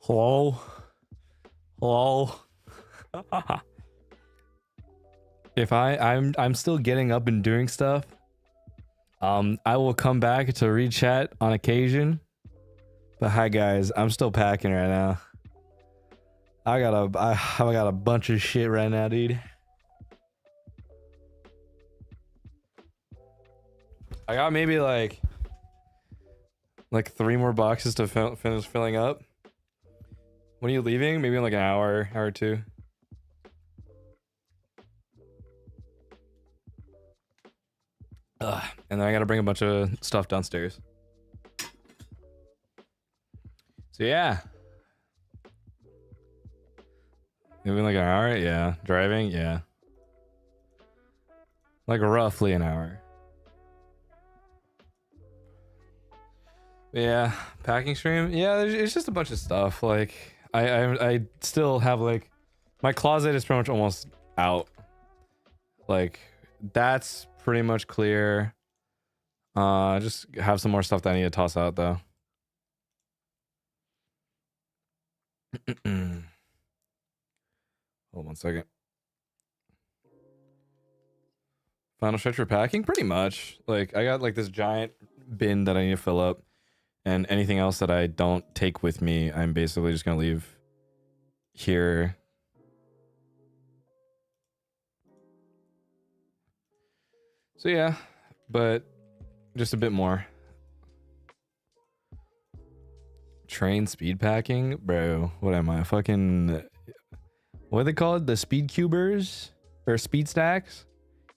Hello? Hello? If I'm still getting up and doing stuff, I will come back to read chat on occasion. But hi guys, I'm still packing right now. I got a bunch of shit right now, dude. I got maybe like 3 more boxes to finish filling up. When are you leaving? Maybe in like an hour or two. And then I gotta bring a bunch of stuff downstairs. So yeah. Maybe like an hour? Yeah. Driving? Yeah. Like roughly an hour. Yeah. Packing stream? Yeah, it's just a bunch of stuff. Like, I still have like... My closet is pretty much almost out. Like, that's pretty much clear. Just have some more stuff that I need to toss out though. Hold on 1 second. Final stretch for packing? Pretty much. Like, I got like this giant bin that I need to fill up. And anything else that I don't take with me, I'm basically just gonna leave here. So yeah, but just a bit more. Train speed packing? Bro, what am I? Fucking... What are they called? The speed cubers? Or speed stacks?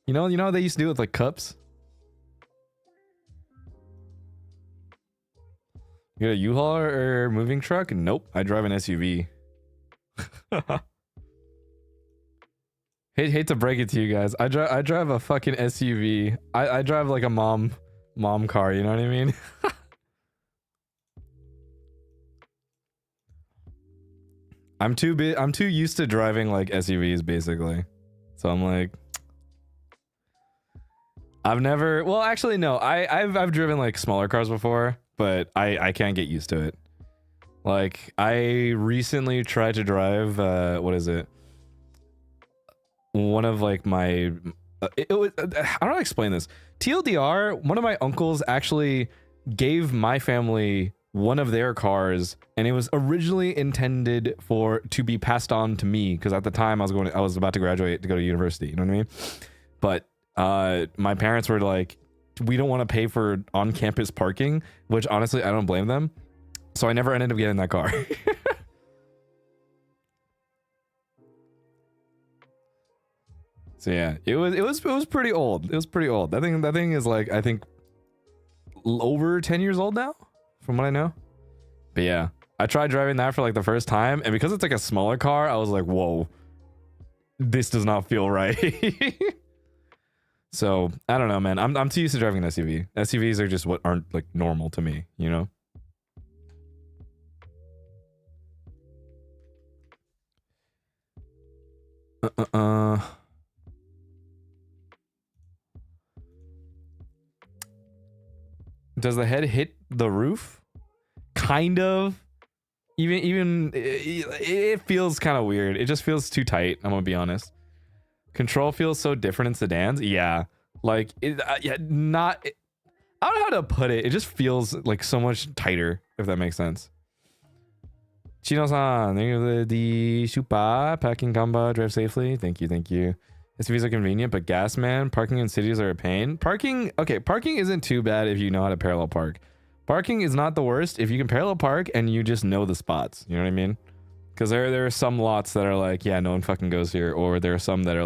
You know what they used to do with like cups? You got a U-Haul or moving truck? Nope, I drive an SUV. Hate to break it to you guys. I drive a fucking SUV. I drive like a mom car, you know what I mean? I'm too used to driving like SUVs basically. So I'm like, I've never, well actually no, I've driven like smaller cars before, but I can't get used to it. Like I recently tried to drive what is it? One of like my it was, I don't know how to explain this. TLDR, one of my uncles actually gave my family one of their cars, and it was originally intended to be passed on to me because at the time I was about to graduate to go to university, you know what I mean? But my parents were like, we don't want to pay for on-campus parking, which honestly I don't blame them. So I never ended up getting that car. So yeah, it was pretty old. It was pretty old. That thing is like, I think over 10 years old now, from what I know. But yeah, I tried driving that for like the first time, and because it's like a smaller car, I was like, whoa, this does not feel right. So I don't know, man. I'm too used to driving an SUV. SUVs are just what aren't like normal to me, you know? Does the head hit the roof? Kind of. Even it feels kind of weird. It just feels too tight, I'm gonna be honest. Control feels so different in sedans. Yeah, like it. Yeah, not. I don't know how to put it. It just feels like so much tighter, if that makes sense. Chino-san, thank you for the super packing combo. Drive safely. Thank you, thank you. SUVs are convenient, but gas man, parking in cities are a pain. Parking isn't too bad if you know how to parallel park. Parking is not the worst if you can parallel park and you just know the spots. You know what I mean? Because there are some lots that are like, yeah, no one fucking goes here, or there are some that are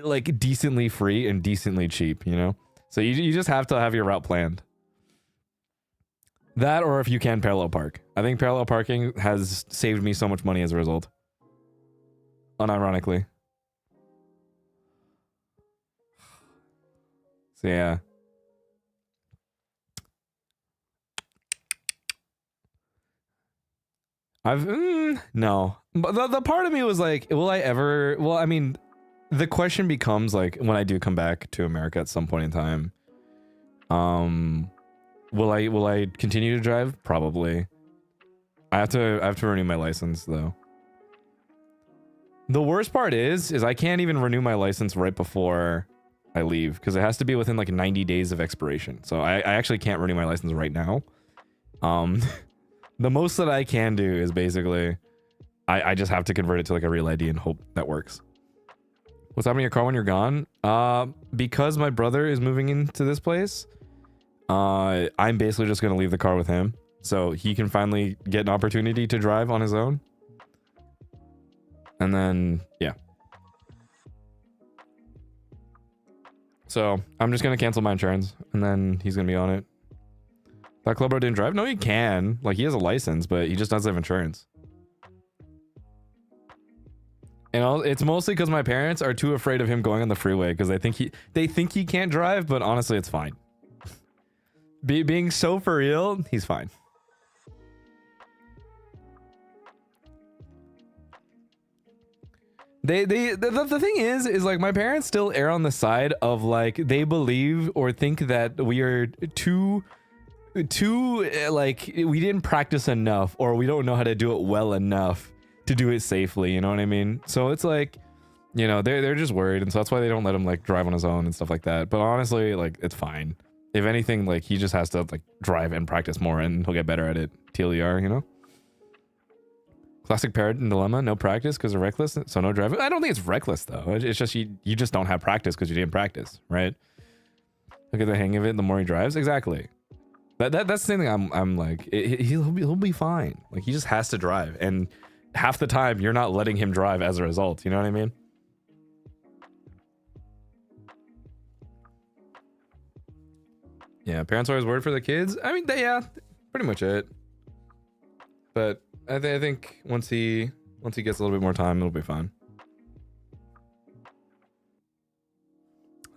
like decently free and decently cheap. You know, so you just have to have your route planned. That, or if you can parallel park. I think parallel parking has saved me so much money as a result. Unironically. So yeah. No. But the part of me was like, will I ever, well, I mean, the question becomes like, when I do come back to America at some point in time, will I continue to drive? Probably. I have to renew my license though. The worst part is I can't even renew my license right before I leave because it has to be within like 90 days of expiration. So I actually can't renew my license right now. The most that I can do is basically I just have to convert it to like a real ID and hope that works. What's happening to your car when you're gone? Because my brother is moving into this place, I'm basically just gonna leave the car with him so he can finally get an opportunity to drive on his own. And then, yeah. So I'm just gonna cancel my insurance and then he's gonna be on it. That club bro didn't drive? No, he can. Like, he has a license, but he just doesn't have insurance. And it's mostly because my parents are too afraid of him going on the freeway because they think he can't drive, but honestly, it's fine. Being so for real, he's fine. The thing is like my parents still err on the side of like they believe or think that we are too like we didn't practice enough or we don't know how to do it well enough to do it safely, you know what I mean? So it's like, you know, they're just worried, and so that's why they don't let him like drive on his own and stuff like that. But honestly, like it's fine. If anything, like he just has to like drive and practice more and he'll get better at it. TLDR, you know? Classic parent dilemma, no practice because of reckless, so no driving. I don't think it's reckless though. It's just you just don't have practice because you didn't practice, right? Look at the hang of it, the more he drives. Exactly. That's the same thing. I'm like, he'll be fine. Like he just has to drive, and half the time you're not letting him drive as a result. You know what I mean? Yeah, parents are always worried for the kids. I mean, yeah, pretty much it. But I think once he gets a little bit more time, it'll be fine.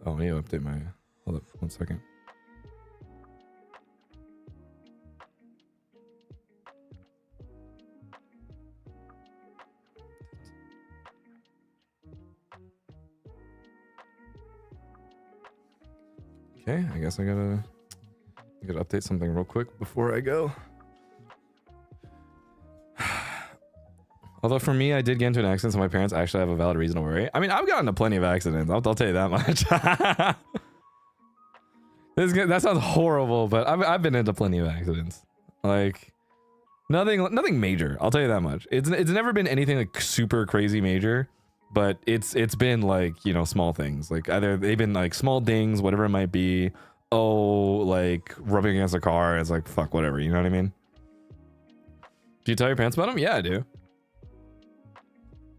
Oh, I need to update my. Hold up, 1 second. Okay, I guess I gotta update something real quick before I go. Although for me, I did get into an accident, so my parents actually have a valid reason to worry. I mean, I've gotten into plenty of accidents. I'll tell you that much. That sounds horrible, but I've been into plenty of accidents. Like nothing major. I'll tell you that much. It's never been anything like super crazy major, but it's been like, you know, small things. Like either they've been like small dings, whatever it might be. Oh, like rubbing against a car. It's like fuck, whatever. You know what I mean? Do you tell your parents about them? Yeah, I do.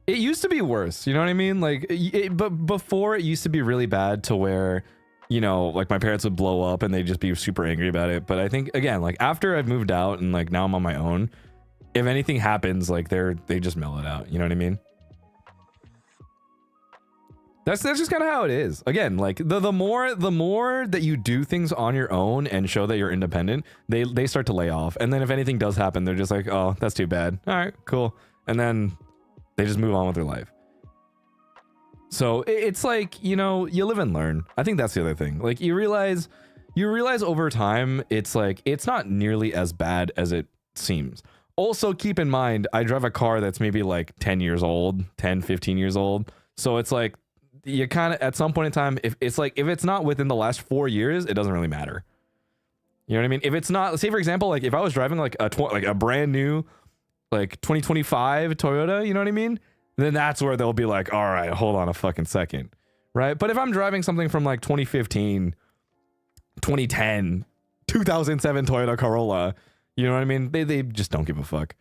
It used to be worse, you know what I mean? Like, but before it used to be really bad to where, you know, like my parents would blow up and they'd just be super angry about it. But I think again, like after I've moved out and like now I'm on my own, if anything happens, like they just mellow it out. You know what I mean? That's just kind of how it is. Again, like the more that you do things on your own and show that you're independent, they start to lay off. And then if anything does happen, they're just like, oh, that's too bad. All right, cool. And then they just move on with their life. So it's like, you know, you live and learn. I think that's the other thing. Like you realize over time, it's like, it's not nearly as bad as it seems. Also keep in mind, I drive a car that's maybe like 10 years old, 10, 15 years old. So it's like, you kind of, at some point in time, if it's not within the last 4 years, it doesn't really matter. You know what I mean? If it's not, say for example, like if I was driving like a brand new, like 2025 Toyota, you know what I mean? Then that's where they'll be like, all right, hold on a fucking second. Right? But if I'm driving something from like 2015, 2010, 2007 Toyota Corolla, you know what I mean? They just don't give a fuck.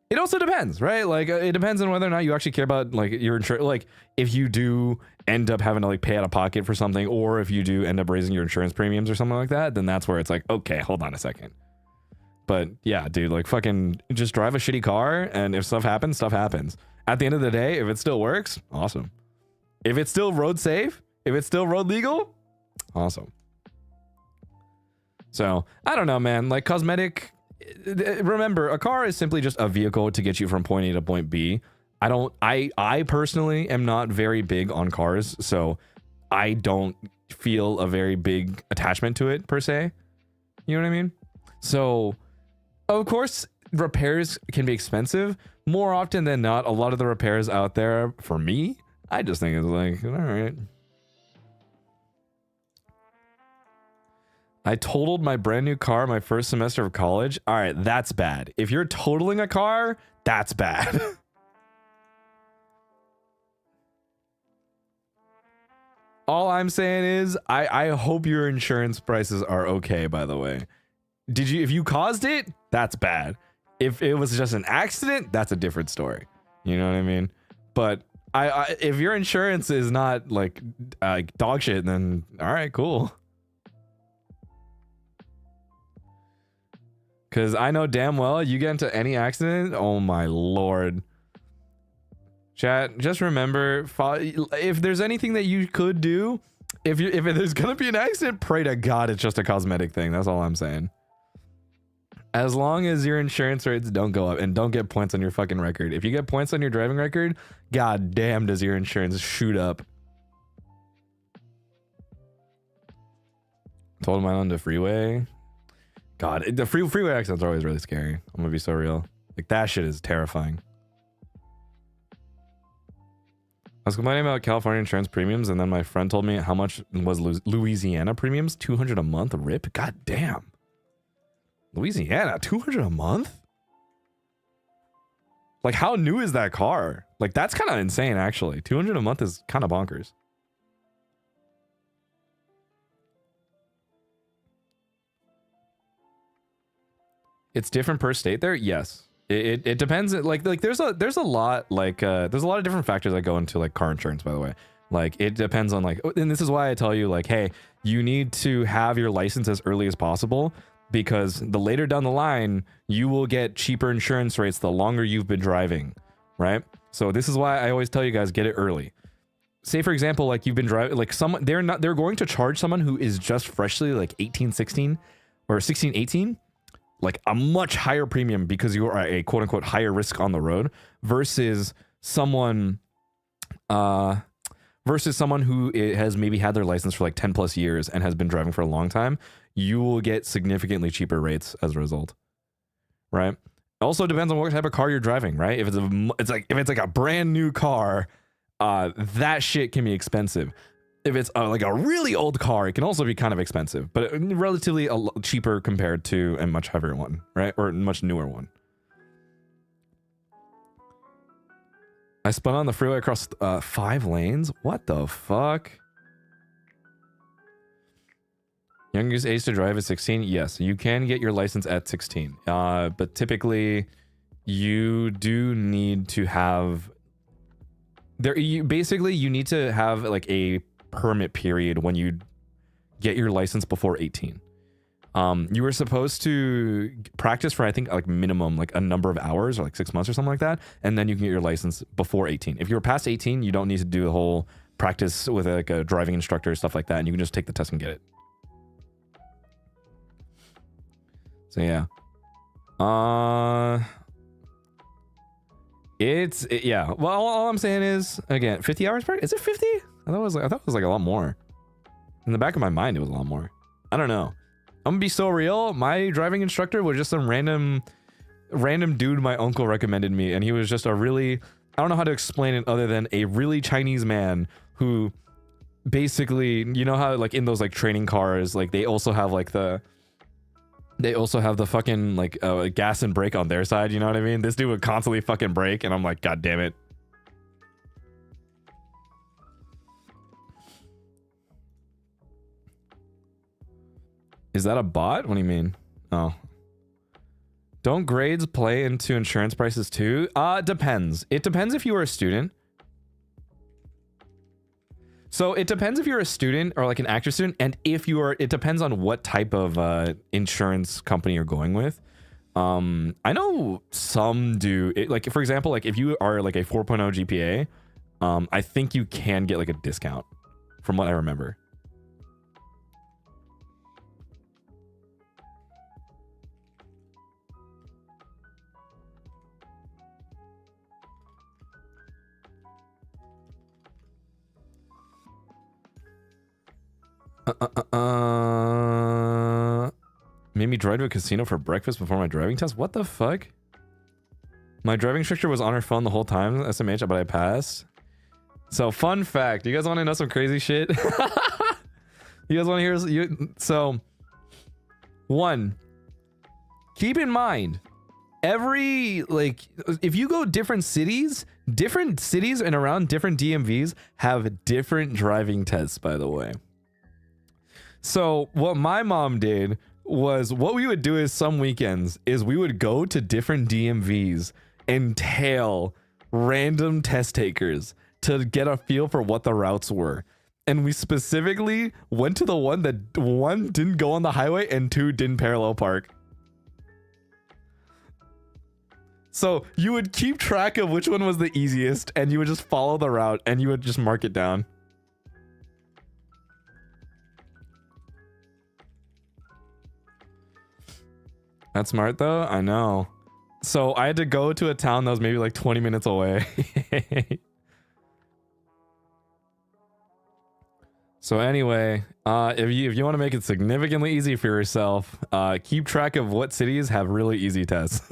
It also depends, right? Like it depends on whether or not you actually care about like your insurance. Like if you do end up having to like pay out of pocket for something, or if you do end up raising your insurance premiums or something like that, then that's where it's like, okay, hold on a second. But yeah, dude, like fucking just drive a shitty car, and if stuff happens, stuff happens. At the end of the day, if it still works, awesome. If it's still road safe, if it's still road legal, awesome. So I don't know, man. Like cosmetic, remember, a car is simply just a vehicle to get you from point A to point B. I personally am not very big on cars, so I don't feel a very big attachment to it per se. You know what I mean? So of course, repairs can be expensive. More often than not, a lot of the repairs out there, for me, I just think it's like, all right. I totaled my brand new car my first semester of college. All right, that's bad. If you're totaling a car, that's bad. All I'm saying is, I hope your insurance prices are okay, by the way. If you caused it, that's bad. If it was just an accident, that's a different story. You know what I mean? But if your insurance is not like dog shit, then all right, cool. Because I know damn well you get into any accident, oh my lord. Chat, just remember, if there's anything that you could do, if there's gonna be an accident, pray to God it's just a cosmetic thing. That's all I'm saying. As long as your insurance rates don't go up and don't get points on your fucking record. If you get points on your driving record, god damn does your insurance shoot up. Told mine on the freeway. God, the freeway accidents are always really scary. I'm gonna be so real. Like, that shit is terrifying. I was complaining about California insurance premiums, and then my friend told me how much was Louisiana premiums. $200 a month, rip. God damn. Louisiana, $200 a month? Like, how new is that car? Like, that's kind of insane, actually. $200 a month is kind of bonkers. It's different per state there? Yes. It depends. Like there's a lot there's a lot of different factors that go into like car insurance, by the way. Like, it depends on like, and this is why I tell you like, hey, you need to have your license as early as possible, because the later down the line, you will get cheaper insurance rates the longer you've been driving, right? So this is why I always tell you guys, get it early. Say for example, like you've been driving, like they're going to charge someone who is just freshly like 18, 16 or 16, 18, like a much higher premium because you are a quote unquote higher risk on the road versus someone who has maybe had their license for like 10 plus years and has been driving for a long time. You will get significantly cheaper rates as a result, right? It also depends on what type of car you're driving, right? If it's like a brand new car, that shit can be expensive. If it's like a really old car, it can also be kind of expensive, but relatively cheaper compared to a much heavier one, right? Or a much newer one. I spun on the freeway across 5 lanes. What the fuck? Youngest age to drive is 16. Yes, you can get your license at 16. But typically, you do need to have you need to have like a permit period when you get your license before 18. You were supposed to practice for, I think, like minimum like a number of hours or like 6 months or something like that, and then you can get your license before 18. If you're past 18, you don't need to do the whole practice with like a driving instructor, stuff like that, and you can just take the test and get it. So yeah, yeah. Well, all I'm saying is, again, 50 hours per. Is it 50? I thought it was like a lot more. In the back of my mind, it was a lot more. I don't know. I'm gonna be so real. My driving instructor was just some random dude my uncle recommended me, and he was just a really, I don't know how to explain it other than a really Chinese man who basically, you know how like in those like training cars, like they also have the fucking like gas and brake on their side, you know what I mean? This dude would constantly fucking brake, and I'm like, god damn it. Is that a bot? What do you mean? Oh. Don't grades play into insurance prices too? Depends. It depends if you are a student. So it depends if you're a student or like an active student, and if you are, it depends on what type of insurance company you're going with. I know some do it, like for example, like if you are like a 4.0 GPA, I think you can get like a discount from what I remember. Made me drive to a casino for breakfast before my driving test. What the fuck? My driving instructor was on her phone the whole time, SMH, but I passed. So, fun fact. You guys want to know some crazy shit? You guys want to hear? So, one, keep in mind, if you go different cities and around different DMVs have different driving tests, by the way. So, what my mom did was, what we would do is some weekends is we would go to different DMVs and tail random test takers to get a feel for what the routes were. And we specifically went to the one that, one, didn't go on the highway, and two, didn't parallel park. So you would keep track of which one was the easiest, and you would just follow the route, and you would just mark it down. That's smart though, I know. So I had to go to a town that was maybe like 20 minutes away. So anyway, if you want to make it significantly easy for yourself, keep track of what cities have really easy tests.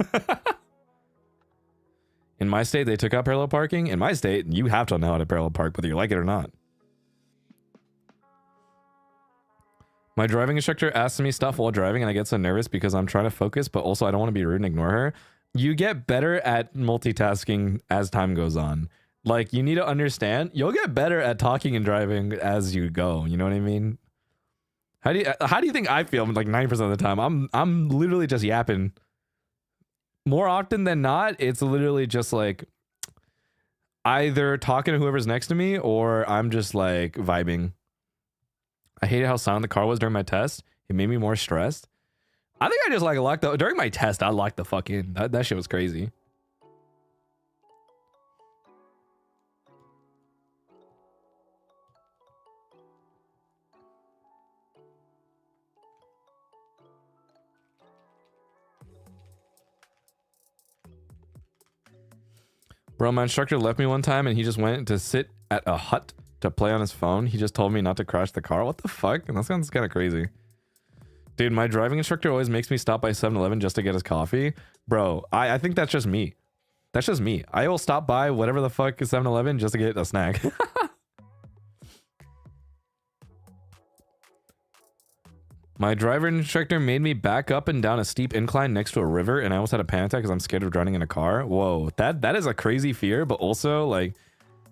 In my state, they took out parallel parking. In my state, you have to know how to parallel park, whether you like it or not. My driving instructor asks me stuff while driving, and I get so nervous because I'm trying to focus, but also I don't want to be rude and ignore her. You get better at multitasking as time goes on. Like, you need to understand, you'll get better at talking and driving as you go. You know what I mean? How do you think I feel like 90% of the time? I'm literally just yapping. More often than not, it's literally just like either talking to whoever's next to me or I'm just like vibing. I hated how silent the car was during my test. It made me more stressed. I think I just like locked up during my test. I locked the fuck in. That shit was crazy. Bro, my instructor left me one time and he just went to sit at a hut to play on his phone. He just told me not to crash the car. What the fuck? And that sounds kind of crazy. Dude, my driving instructor always makes me stop by 7-Eleven just to get his coffee. Bro, I think that's just me. That's just me. I will stop by whatever the fuck is 7-Eleven just to get a snack. My driver instructor made me back up and down a steep incline next to a river, and I almost had a panic attack because I'm scared of drowning in a car. Whoa, that is a crazy fear, but also, like,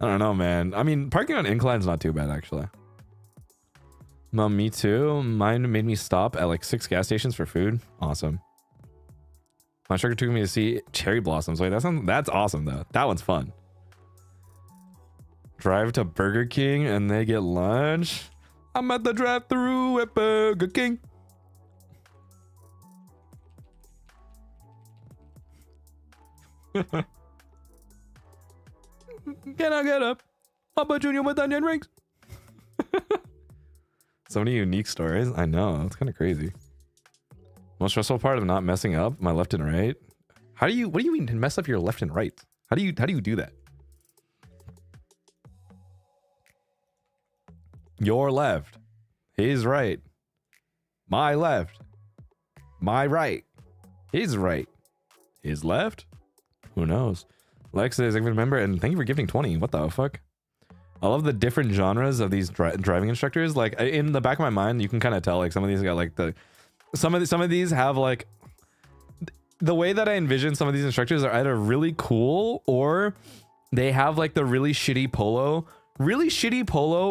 I don't know, man. I mean, parking on inclines not too bad, actually. Mom, me too. Mine made me stop at like 6 gas stations for food. Awesome. My instructor took me to see cherry blossoms. Wait, that's awesome, though. That one's fun. Drive to Burger King and they get lunch. I'm at the drive-thru at Burger King. Can I get up? Papa Junior with onion rings. So many unique stories. I know, it's kind of crazy. Most stressful part of not messing up my left and right. What do you mean mess up your left and right? How do you do that? Your left, his right, my left, my right, his right, his left. Who knows? Lex says, I can remember, and thank you for gifting 20. What the fuck? I love the different genres of these driving instructors. Like, in the back of my mind, you can kind of tell, like, some of these got like some of these have like the way that I envision some of these instructors are either really cool or they have like the really shitty polo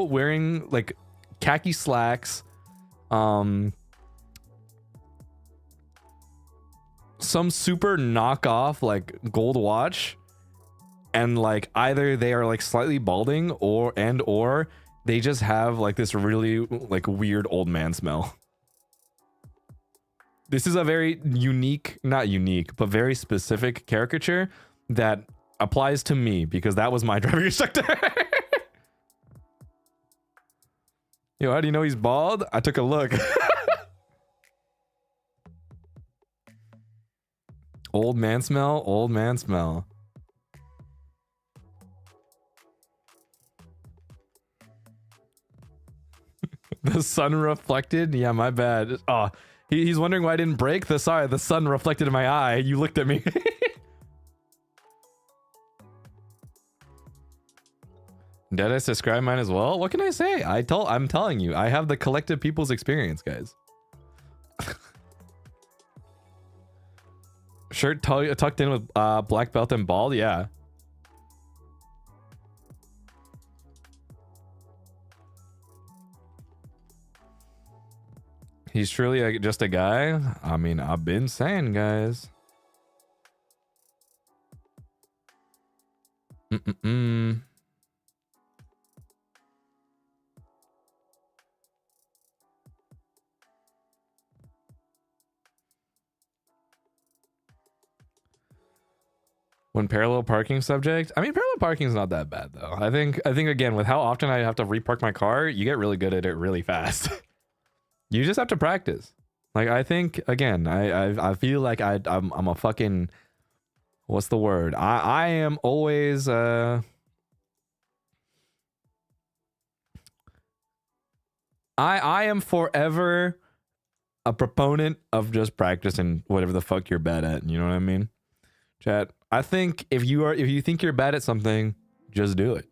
wearing like khaki slacks, some super knockoff like gold watch, and like either they are like slightly balding or they just have like this really like weird old man smell. This is a very unique, not unique, but very specific caricature that applies to me because that was my driving instructor. Yo, how do you know he's bald? I took a look. Old man smell, old man smell. The sun reflected? Yeah, my bad. Oh, He's wondering why I didn't break. The sun reflected in my eye. You looked at me. Did I describe mine as well? What can I say? I'm telling you, I have the collective people's experience, guys. Shirt tucked in with black belt and bald, yeah. He's truly just a guy. I mean, I've been saying, guys. When parallel parking subject, I mean, parallel parking is not that bad though. I think again, with how often I have to repark my car, you get really good at it really fast. You just have to practice. Like, I think again, I feel like I'm a fucking, what's the word? I am always I am forever a proponent of just practicing whatever the fuck you're bad at. You know what I mean? Chat. I think if you think you're bad at something, just do it.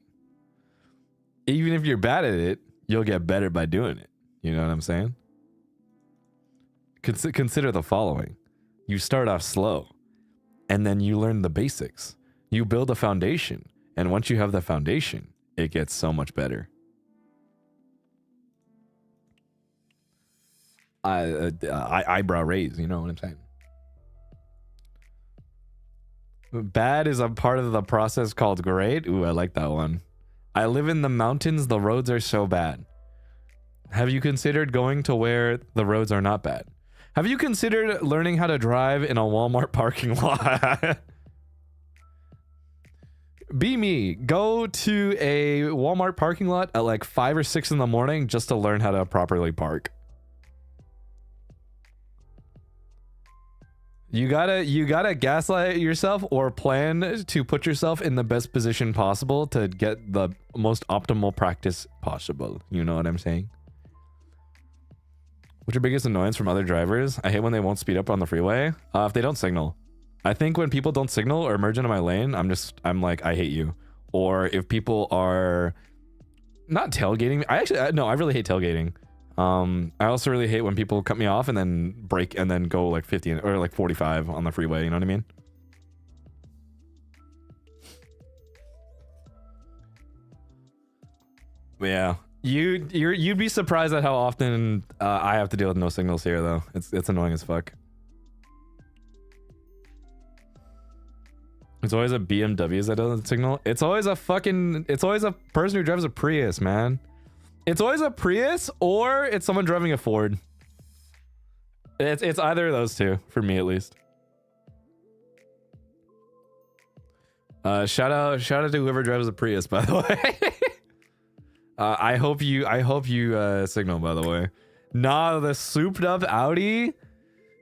Even if you're bad at it, you'll get better by doing it. You know what I'm saying? Consider the following. You start off slow, and then you learn the basics. You build a foundation, and once you have the foundation, it gets so much better. Eyebrow raise, you know what I'm saying? Bad is a part of the process called great. Ooh, I like that one. I live in the mountains. The roads are so bad. Have you considered going to where the roads are not bad? Have you considered learning how to drive in a Walmart parking lot? Be me. Go to a Walmart parking lot at like 5 or 6 in the morning just to learn how to properly park. You gotta gaslight yourself or plan to put yourself in the best position possible to get the most optimal practice possible. You know what I'm saying? What's your biggest annoyance from other drivers? I hate when they won't speed up on the freeway. If they don't signal. I think when people don't signal or merge into my lane, I'm like, I hate you. Or if people are not tailgating me. I really hate tailgating. I also really hate when people cut me off and then brake and then go like 50 or like 45 on the freeway. You know what I mean? But yeah, you'd be surprised at how often I have to deal with no signals here, though. It's annoying as fuck. It's always a BMW that doesn't signal. It's always a person who drives a Prius, man. It's always a Prius or it's someone driving a Ford. It's either of those two, for me at least. Shout out to whoever drives a Prius, by the way. I hope you signal, by the way. Nah, the souped up Audi.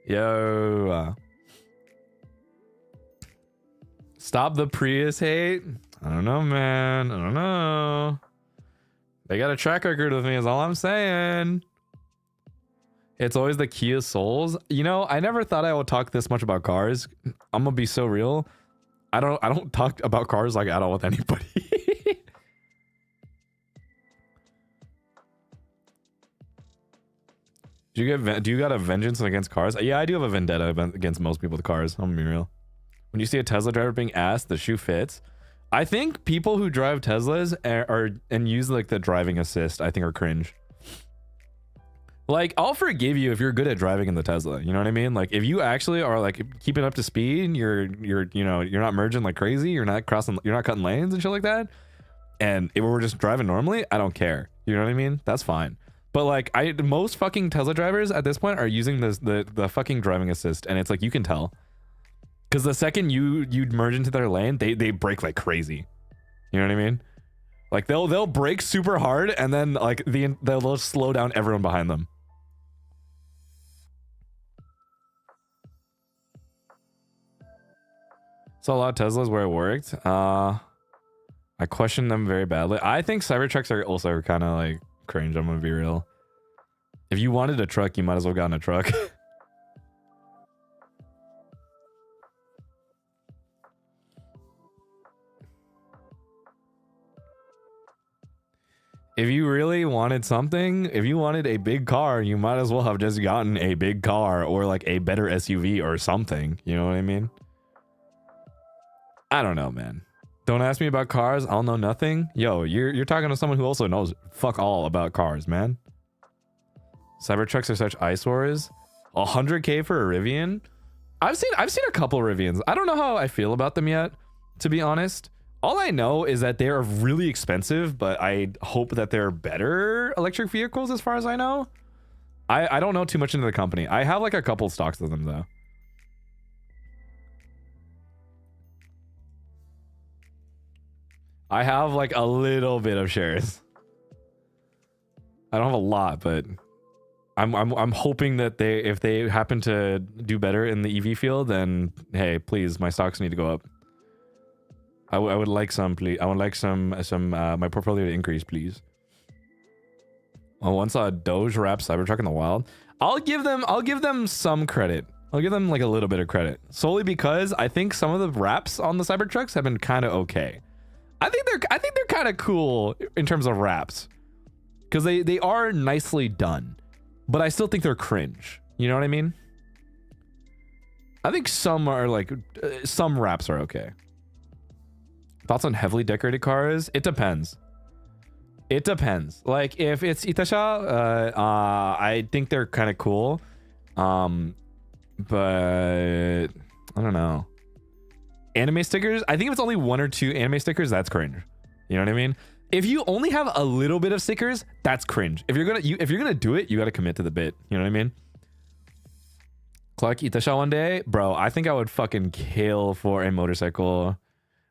Yo. Stop the Prius hate. I don't know, man. I don't know. They got a track record with me is all I'm saying. It's always the Kia Souls. You know, I never thought I would talk this much about cars. I'm gonna be so real. I don't talk about cars like at all with anybody. Do you got a vengeance against cars? Yeah, I do have a vendetta against most people with cars. I'm gonna be real. When you see a Tesla driver being asked, the shoe fits. I think people who drive Teslas and use like the driving assist, I think are cringe. Like, I'll forgive you if you're good at driving in the Tesla. You know what I mean? Like, if you actually are like keeping up to speed, you're not merging like crazy, you're not cutting lanes and shit like that. And if we're just driving normally, I don't care. You know what I mean? That's fine. But like, most fucking Tesla drivers at this point are using the fucking driving assist, and it's like you can tell. Because the second you merge into their lane, they brake like crazy. You know what I mean? Like they'll brake super hard, and then like they'll slow down everyone behind them. Saw a lot of Teslas where it worked. I question them very badly. I think Cybertrucks are also kind of like cringe. I'm gonna be real. If you wanted a truck, you might as well gotten a truck. If you really wanted something, if you wanted a big car, you might as well have just gotten a big car or like a better SUV or something. You know what I mean? I don't know, man. Don't ask me about cars. I'll know nothing. Yo, you're talking to someone who also knows fuck all about cars, man. Cybertrucks are such eyesores. 100K for a Rivian? I've seen a couple Rivians. I don't know how I feel about them yet, to be honest. All I know is that they're really expensive, but I hope that they're better electric vehicles as far as I know. I don't know too much into the company. I have like a couple stocks of them though. I have like a little bit of shares. I don't have a lot, but I'm hoping that if they happen to do better in the EV field, then hey, please, my stocks need to go up. I would like some, please. I would like some my portfolio to increase, please. I once saw a Doge wrap Cybertruck in the wild. I'll give them some credit. I'll give them like a little bit of credit, solely because I think some of the wraps on the Cybertrucks have been kind of okay. I think they're kind of cool in terms of wraps, because they are nicely done, but I still think they're cringe. You know what I mean? I think some are like some wraps are okay. Thoughts on heavily decorated cars? It depends. It depends. Like if it's Itasha, I think they're kind of cool. But I don't know. Anime stickers? I think if it's only 1 or 2 anime stickers, that's cringe. You know what I mean? If you only have a little bit of stickers, that's cringe. If you're gonna do it, you gotta commit to the bit. You know what I mean? Clark Itasha one day, bro. I think I would fucking kill for a motorcycle.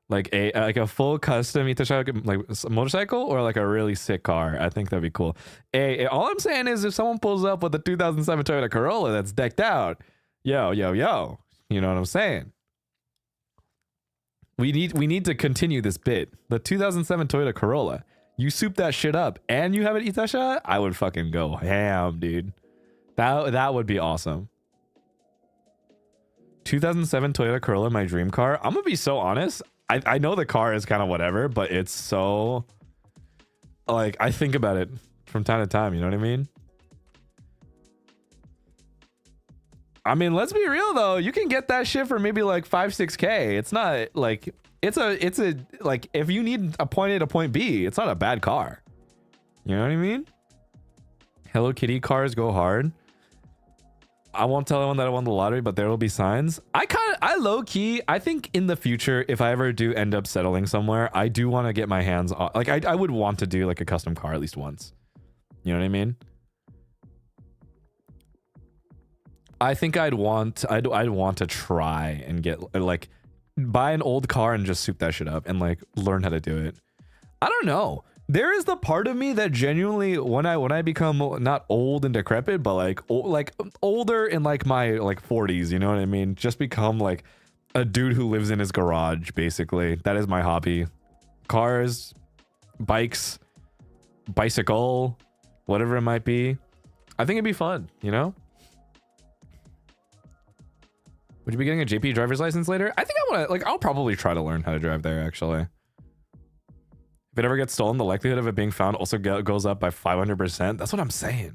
Like a full custom Itasha like motorcycle, or like a really sick car. I think that'd be cool. All I'm saying is if someone pulls up with a 2007 Toyota Corolla that's decked out, yo, you know what I'm saying? We need to continue this bit. The 2007 Toyota Corolla, you soup that shit up and you have an Itasha, I would fucking go ham, dude. That would be awesome. 2007 Toyota Corolla, my dream car. I'm gonna be so honest. I know the car is kind of whatever, but it's so, like, I think about it from time to time. You know what I mean? I mean, let's be real though. You can get that shit for maybe like 5-6K. It's not like it's a like if you need a point A to point B, it's not a bad car. You know what I mean? Hello Kitty cars go hard. I won't tell anyone that I won the lottery, but there will be signs. I low key, I think in the future, if I ever do end up settling somewhere, I do want to get my hands on, like, I would want to do like a custom car at least once. You know what I mean? I think I'd want to try and get like buy an old car and just soup that shit up and like learn how to do it. I don't know. There is the part of me that genuinely, when I become not old and decrepit, but like older in like my like 40s, you know what I mean? Just become like a dude who lives in his garage, basically. That is my hobby. Cars, bikes, bicycle, whatever it might be. I think it'd be fun, you know? Would you be getting a JP driver's license later? I think I want to, like, I'll probably try to learn how to drive there, actually. If it ever gets stolen, the likelihood of it being found also goes up by 500%. That's what I'm saying.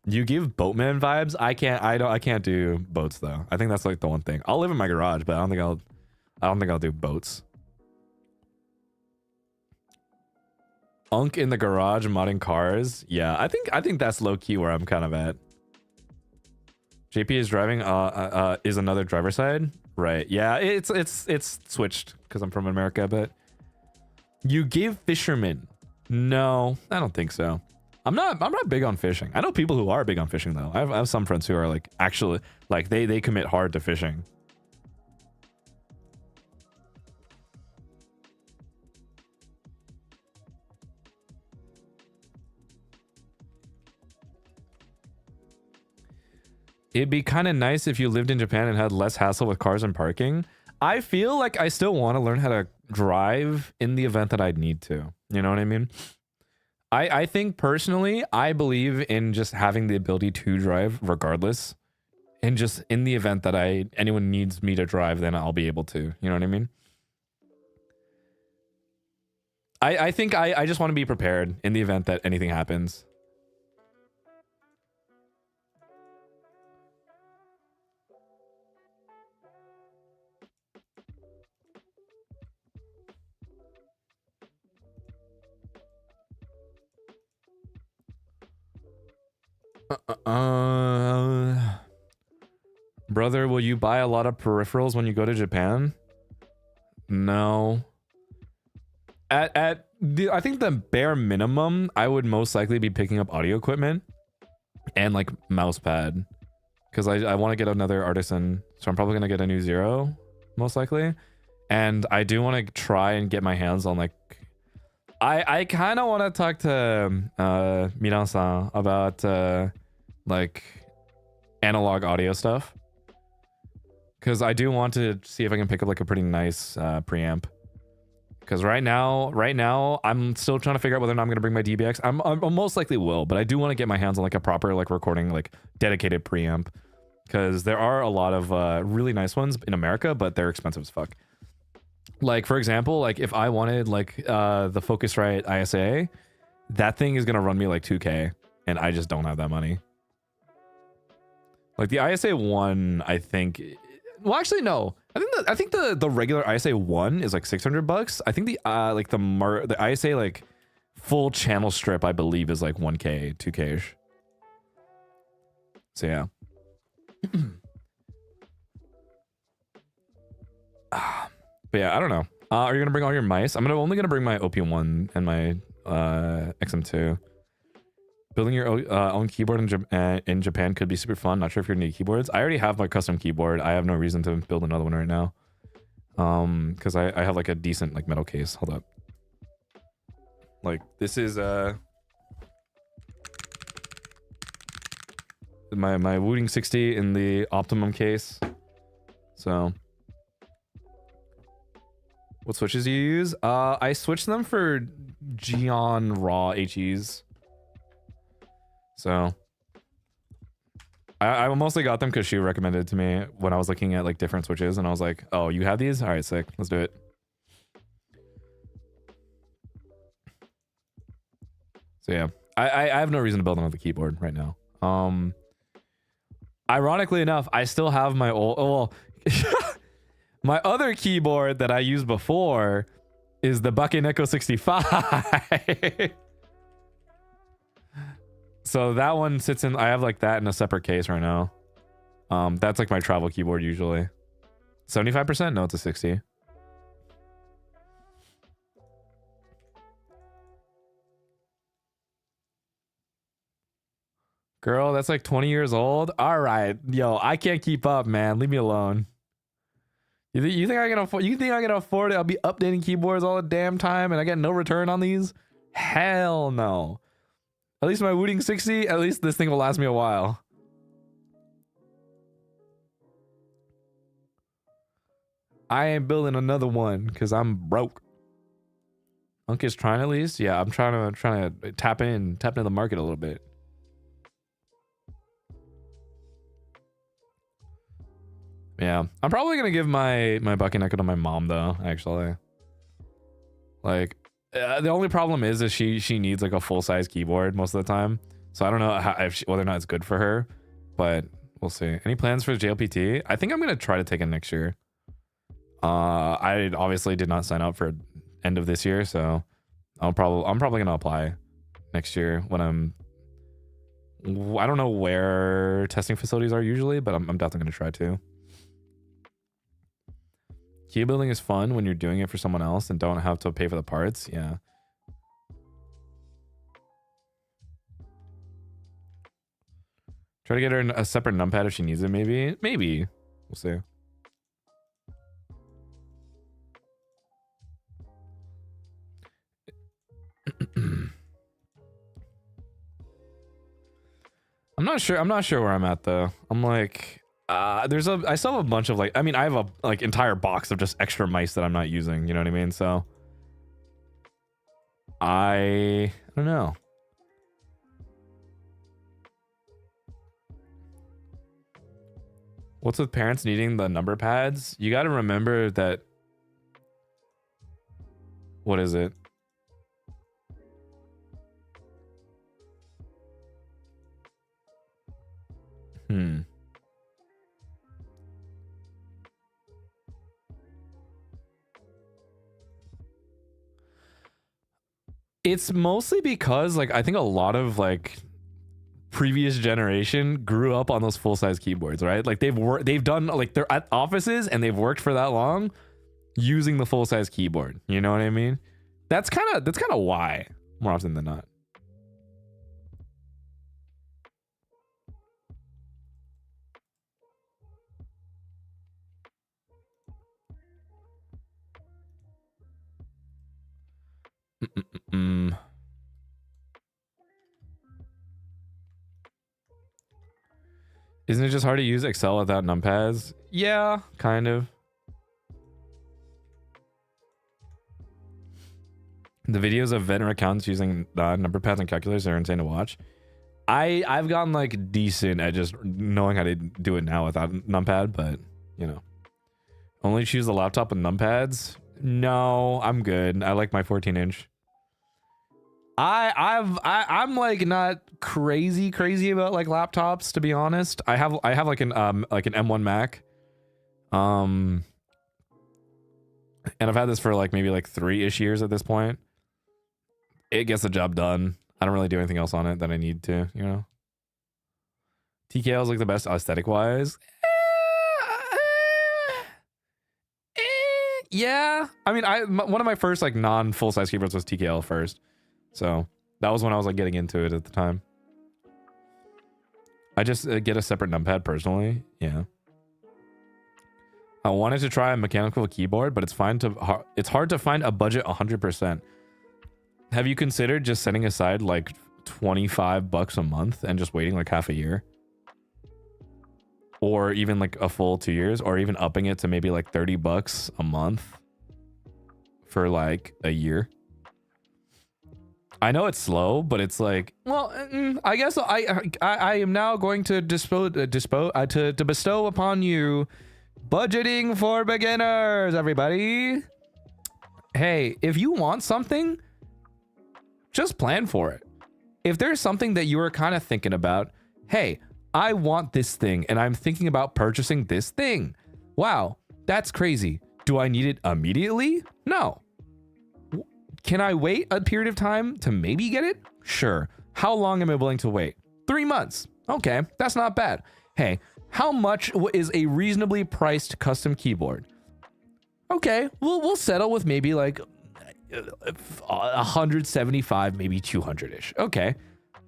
You give boatman vibes. I can't do boats though. I think that's like the one thing. I'll live in my garage, but I don't think I'll do boats. Unk in the garage modding cars. Yeah, I think that's low key where I'm kind of at. JP is driving is another driver side. Right. Yeah, it's switched because I'm from America, but you give fishermen. No, I don't think so. I'm not big on fishing. I know people who are big on fishing though. I have some friends who are like actually like they commit hard to fishing. It'd be kind of nice if you lived in Japan and had less hassle with cars and parking. I feel like I still want to learn how to drive in the event that I'd need to. You know what I mean? I think personally, I believe in just having the ability to drive regardless. And just in the event that anyone needs me to drive, then I'll be able to. You know what I mean? I think I just want to be prepared in the event that anything happens. Brother, will you buy a lot of peripherals when you go to Japan? No. I think the bare minimum, I would most likely be picking up audio equipment and like mouse pad, because I want to get another artisan, so I'm probably gonna get a new Zero most likely, and I do want to try and get my hands on like I kind of want to talk to Miran-san about like analog audio stuff, because I do want to see if I can pick up like a pretty nice preamp. Because right now, I'm still trying to figure out whether or not I'm going to bring my DBX. I most likely will, but I do want to get my hands on like a proper like recording like dedicated preamp. Because there are a lot of really nice ones in America, but they're expensive as fuck. Like for example, like if I wanted like the Focusrite ISA, that thing is going to run me like 2K, and I just don't have that money. Like the ISA 1, I think. Well, actually, no. I think the regular ISA 1 is like $600. I think the the ISA like full channel strip, I believe, is like 1K, 2K-ish. So yeah. But yeah, I don't know. Are you gonna bring all your mice? I'm only gonna bring my OP1 and my XM2. Building your own keyboard in Japan could be super fun. Not sure if you're new keyboards. I already have my custom keyboard. I have no reason to build another one right now. Because I have like a decent like metal case. Hold up. Like this is my Wooting 60 in the optimum case. So what switches do you use? I switched them for Geon Raw HEs. So I mostly got them because she recommended it to me when I was looking at like different switches, and I was like, oh, you have these? All right, sick. Let's do it. So yeah, I have no reason to build another keyboard right now. Ironically enough, I still have my old, well, my other keyboard that I used before is the Bakeneko 65. So that one sits in, I have like that in a separate case right now. That's like my travel keyboard usually. 75%? No, it's a 60. Girl, that's like 20 years old. All right, yo, I can't keep up, man. Leave me alone. You think I can afford? You think I can afford it? I'll be updating keyboards all the damn time, and I get no return on these? Hell no. At least my Wooting 60, at least this thing will last me a while. I ain't building another one because I'm broke. Unk is trying at least. Yeah, I'm trying to tap into the market a little bit. Yeah, I'm probably gonna give my Bakeneko to my mom though. Actually, like. The only problem is she needs like a full-size keyboard most of the time, so I don't know whether or not it's good for her, but we'll see. Any plans for JLPT? I think I'm gonna try to take it next year. I obviously did not sign up for end of this year, so I'm probably gonna apply next year when I don't know where testing facilities are usually, but I'm definitely gonna try to. Key building is fun when you're doing it for someone else and don't have to pay for the parts. Yeah. Try to get her a separate numpad if she needs it, maybe. Maybe. We'll see. I'm not sure where I'm at though. I'm like I still have a bunch of like, I mean, I have a like entire box of just extra mice that I'm not using, you know what I mean? So I don't know. What's with parents needing the number pads? You got to remember that, what is it? It's mostly because like I think a lot of like previous generation grew up on those full-size keyboards, right? Like they've done like they're at offices and they've worked for that long using the full-size keyboard. You know what I mean? That's kind of why more often than not. Isn't it just hard to use Excel without numpads? Yeah, kind of. The videos of veteran accounts using number pads and calculators are insane to watch. I've gotten like decent at just knowing how to do it now without numpad, but you know, only choose the laptop with numpads. No, I'm good. I like my 14-inch. I'm like not crazy about like laptops, to be honest. I have like an M1 Mac. And I've had this for like maybe like 3-ish years at this point. It gets the job done. I don't really do anything else on it that I need to, you know. TKL is like the best aesthetic wise. Yeah. I mean, one of my first like non full size keyboards was TKL first. So that was when I was like getting into it at the time. I just get a separate numpad personally. Yeah. I wanted to try a mechanical keyboard, but it's hard to find a budget 100%. Have you considered just setting aside like $25 a month and just waiting like half a year? Or even like a full 2 years, or even upping it to maybe like $30 a month for like a year? I know it's slow, but it's like, well, I guess I am now going to bestow upon you budgeting for beginners, everybody. Hey, if you want something, just plan for it. If there's something that you are kind of thinking about, hey, I want this thing and I'm thinking about purchasing this thing. Wow, that's crazy. Do I need it immediately? No. Can I wait a period of time to maybe get it? Sure. How long am I willing to wait? 3 months. Okay, that's not bad. Hey, how much is a reasonably priced custom keyboard? Okay, we'll settle with maybe like 175, maybe 200-ish. Okay,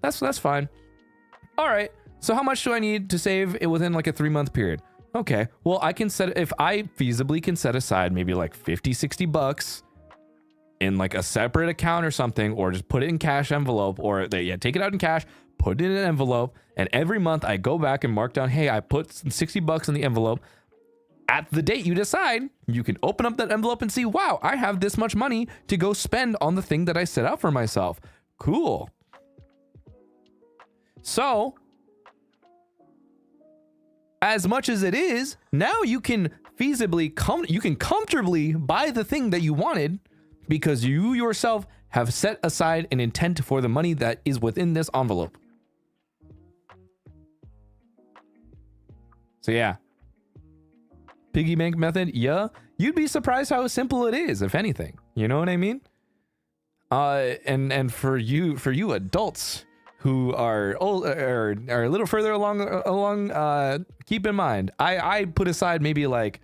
that's fine. All right, so how much do I need to save it within like a 3-month period? Okay, well, I can if I feasibly can set aside maybe like $50-$60 in like a separate account or something, or just put it in cash envelope, or take it out in cash, put it in an envelope, and every month I go back and mark down, hey, I put $60 in the envelope. At the date you decide, you can open up that envelope and see, wow, I have this much money to go spend on the thing that I set out for myself. Cool. So, as much as it is, now you can feasibly comfortably buy the thing that you wanted, because you yourself have set aside an intent for the money that is within this envelope. So yeah. Piggy bank method, yeah. You'd be surprised how simple it is, if anything. You know what I mean? And for you adults who are a little further along, keep in mind, I put aside maybe like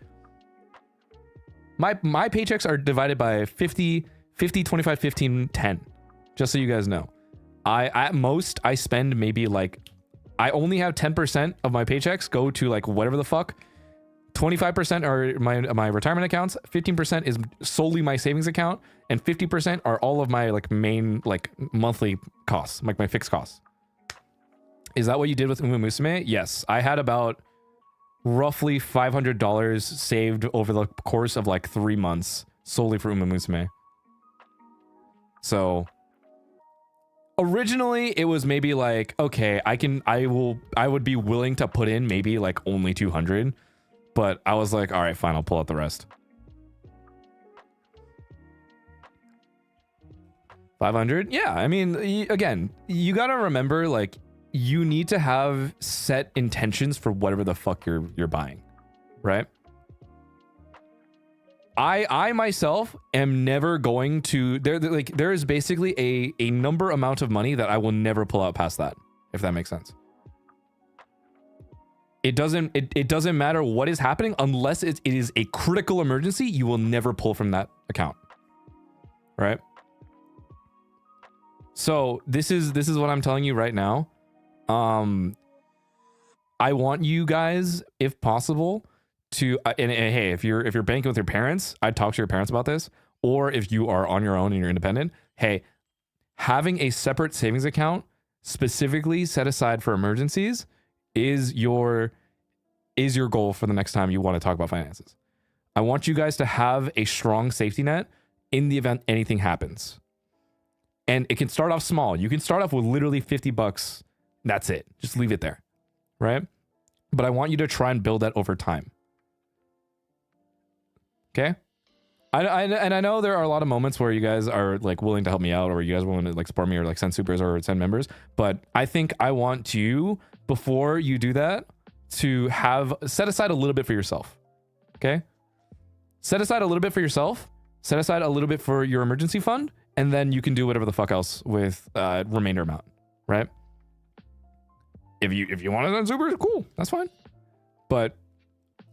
my paychecks are divided by 50, 25, 15, 10. Just so you guys know. At most I spend maybe like, I only have 10% of my paychecks go to like whatever the fuck. 25% are my retirement accounts, 15% is solely my savings account, and 50% are all of my like main like monthly costs, like my fixed costs. Is that what you did with Uma Musume? Yes, I had about roughly $500 saved over the course of like 3 months solely for Uma Musume. So originally it was maybe like, okay, I would be willing to put in maybe like only 200, but I was like, all right, fine, I'll pull out the rest. 500? Yeah, I mean, again, you gotta remember, like, you need to have set intentions for whatever the fuck you're buying, right? I myself am never going to there is basically a number amount of money that I will never pull out past that, if that makes sense. It doesn't matter what is happening unless it is a critical emergency, you will never pull from that account. Right? So this is what I'm telling you right now. I want you guys, if possible, to and hey, if you're banking with your parents, I'd talk to your parents about this. Or if you are on your own and you're independent, hey, having a separate savings account specifically set aside for emergencies is your goal for the next time you want to talk about finances. I want you guys to have a strong safety net in the event anything happens. And it can start off small. You can start off with literally $50. That's it. Just leave it there. Right? But I want you to try and build that over time. Okay? And I know there are a lot of moments where you guys are like willing to help me out, or you guys are willing to like support me or like send supers or send members. But I think I want you, before you do that, to set aside a little bit for yourself. Okay? Set aside a little bit for yourself. Set aside a little bit for your emergency fund. And then you can do whatever the fuck else with remainder amount, right? If you want to send super, cool, that's fine. But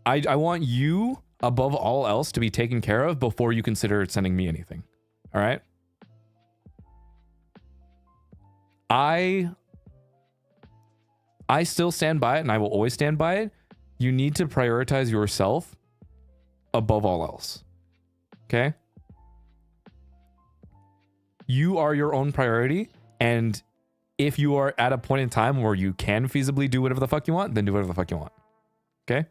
I want you above all else to be taken care of before you consider sending me anything. All right? I still stand by it, and I will always stand by it. You need to prioritize yourself above all else. Okay? You are your own priority, and if you are at a point in time where you can feasibly do whatever the fuck you want, then do whatever the fuck you want. Okay?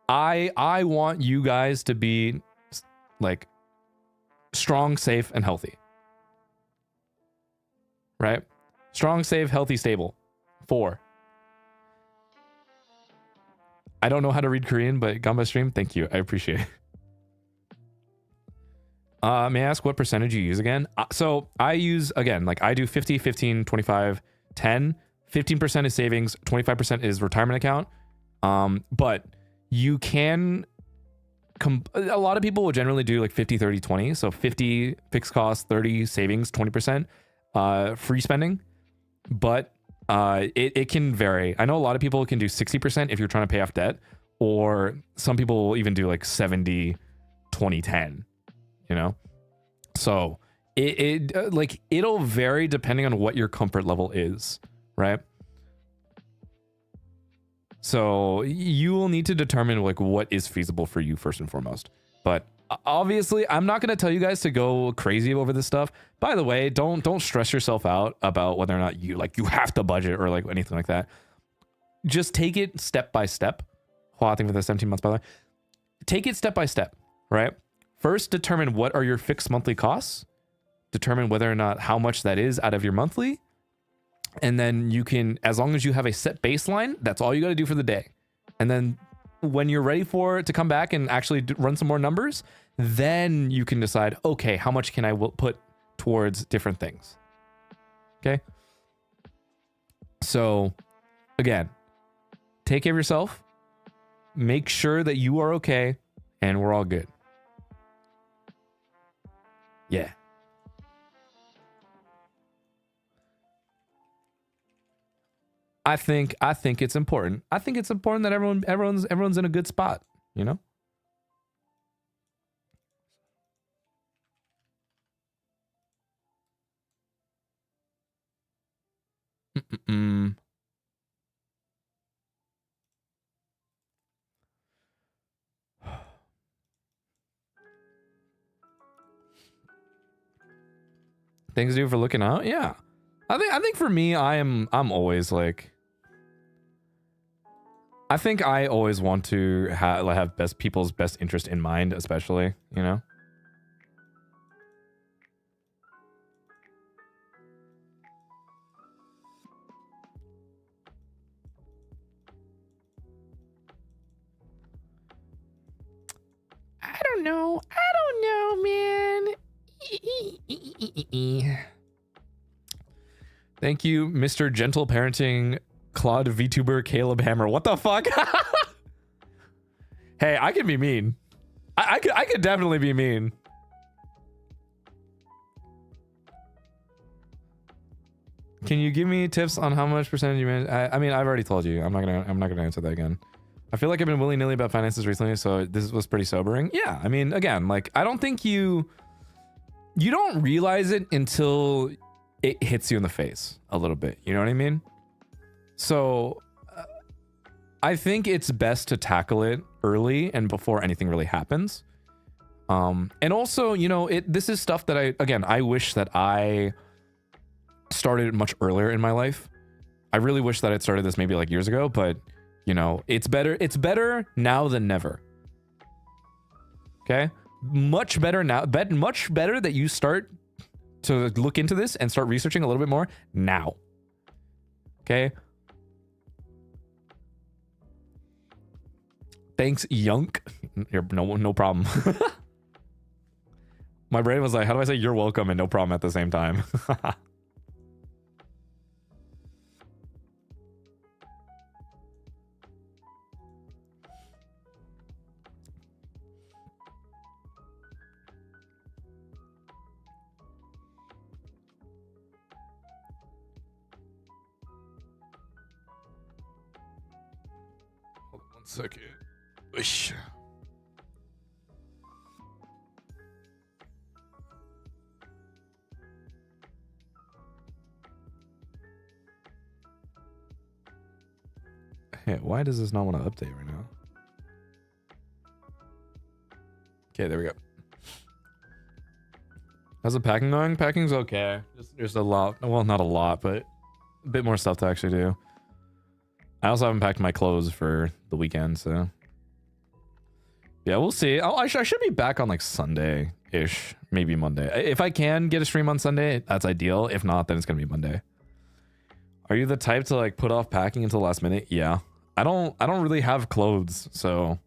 I want you guys to be like strong, safe, and healthy. Right? Strong, safe, healthy, stable. 4. I don't know how to read Korean, but Gamba stream, thank you. I appreciate it. May I ask what percentage you use again? So I use, again, like I do 50, 15, 25, 10. 15% is savings, 25% is retirement account. But you can, a lot of people will generally do like 50, 30, 20. So 50 fixed cost, 30 savings, 20% free spending. But it can vary. I know a lot of people can do 60% if you're trying to pay off debt, or some people will even do like 70, 20, 10. You know, so it'll vary depending on what your comfort level is, right? So you will need to determine like what is feasible for you first and foremost. But obviously, I'm not going to tell you guys to go crazy over this stuff. By the way, don't stress yourself out about whether or not you have to budget or like anything like that. Just take it step by step. I think for the 17 months, by the way, take it step by step, right? First, determine what are your fixed monthly costs. Determine whether or not how much that is out of your monthly. And then you can, as long as you have a set baseline, that's all you got to do for the day. And then when you're ready for it to come back and actually run some more numbers, then you can decide, okay, how much can I put towards different things? Okay. So again, take care of yourself. Make sure that you are okay and we're all good. Yeah. I think it's important. I think it's important that everyone's in a good spot, you know? Things to do for looking out? Yeah. I think for me, I'm always like, I think I always want to have people's best interest in mind, especially, you know? I don't know, man. Thank you, Mr. Gentle Parenting Claude, VTuber, Caleb Hammer. What the fuck? Hey, I can be mean. I could definitely be mean. Can you give me tips on how much percentage you manage? I mean, I've already told you. I'm not gonna answer that again. I feel like I've been willy-nilly about finances recently, so this was pretty sobering. Yeah, I mean, again, like, I don't think you don't realize it until it hits you in the face a little bit. You know what I mean? So I think it's best to tackle it early and before anything really happens. And also, you know, this is stuff that I wish that I started much earlier in my life. I really wish that I'd started this maybe like years ago, but you know, it's better now than never. Okay? Much better now, much better that you start to look into this and start researching a little bit more now. Okay? Thanks, Yunk. No problem. My brain was like, how do I say you're welcome and no problem at the same time? Hold on 1 second. Wish. Hey, why does this not want to update right now? Okay, there we go. How's the packing going? Packing's okay. Just a lot. Well, not a lot, but a bit more stuff to actually do. I also haven't packed my clothes for the weekend, so yeah, we'll see. I should be back on like Sunday-ish, maybe Monday. If I can get a stream on Sunday, that's ideal. If not, then it's gonna be Monday. Are you the type to like put off packing until the last minute? Yeah. I don't really have clothes, so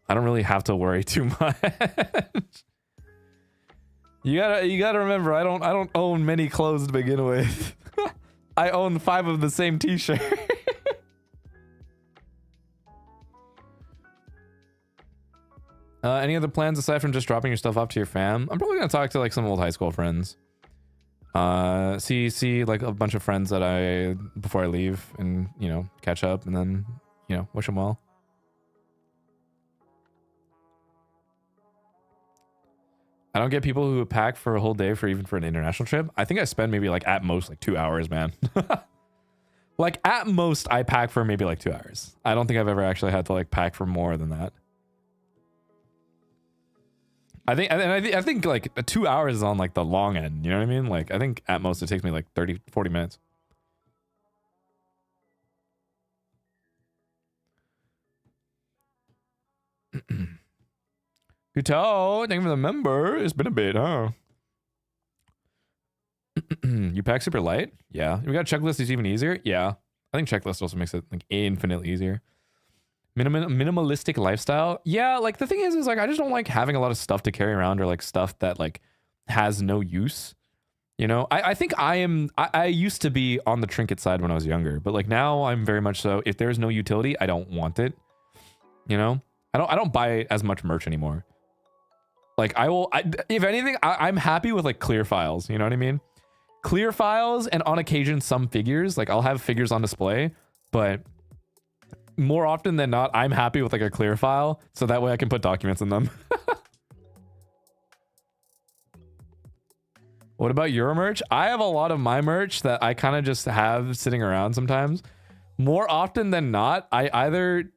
I don't really have to worry too much. You gotta remember, I don't own many clothes to begin with. I own 5 of the same t-shirt. Any other plans aside from just dropping your stuff off to your fam? I'm probably gonna talk to like some old high school friends. See like a bunch of friends that before I leave, and you know, catch up, and then you know, wish them well. I don't get people who pack for a whole day for even for an international trip. I think I spend maybe like at most like 2 hours, man. Like at most I pack for maybe like 2 hours. I don't think I've ever actually had to like pack for more than that. I think like 2 hours is on like the long end, you know what I mean? Like I think at most it takes me like 30-40 minutes. Guto, thank you for the member. It's been a bit, huh? You pack super light? Yeah. We got a checklist is even easier? Yeah. I think checklist also makes it like infinitely easier. Minimalistic lifestyle? Yeah, like the thing is like I just don't like having a lot of stuff to carry around, or like stuff that like has no use. You know, I think I used to be on the trinket side when I was younger, but like now I'm very much so, if there's no utility, I don't want it. You know? I don't buy as much merch anymore. Like if anything, I'm happy with like clear files, you know what I mean? Clear files, and on occasion some figures. Like I'll have figures on display, but more often than not, I'm happy with like a clear file, so that way I can put documents in them. What about your merch? I have a lot of my merch that I kind of just have sitting around sometimes. More often than not, I either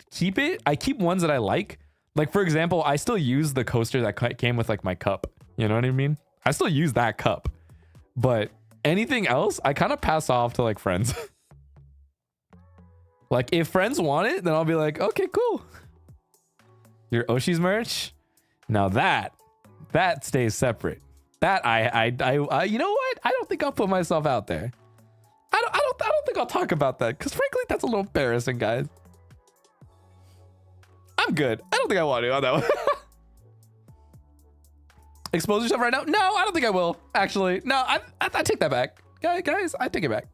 I keep ones that I like. Like for example, I still use the coaster that came with like my cup. You know what I mean? I still use that cup. But anything else, I kind of pass off to like friends. Like if friends want it, then I'll be like, okay, cool. Your Oshi's merch? Now that stays separate. That I you know what? I don't think I'll put myself out there. I don't think I'll talk about that, because frankly, that's a little embarrassing, guys. I'm good. I don't think I want to on that one. Expose yourself right now? No, I don't think I will. Actually, no, I take that back. Guys, I take it back.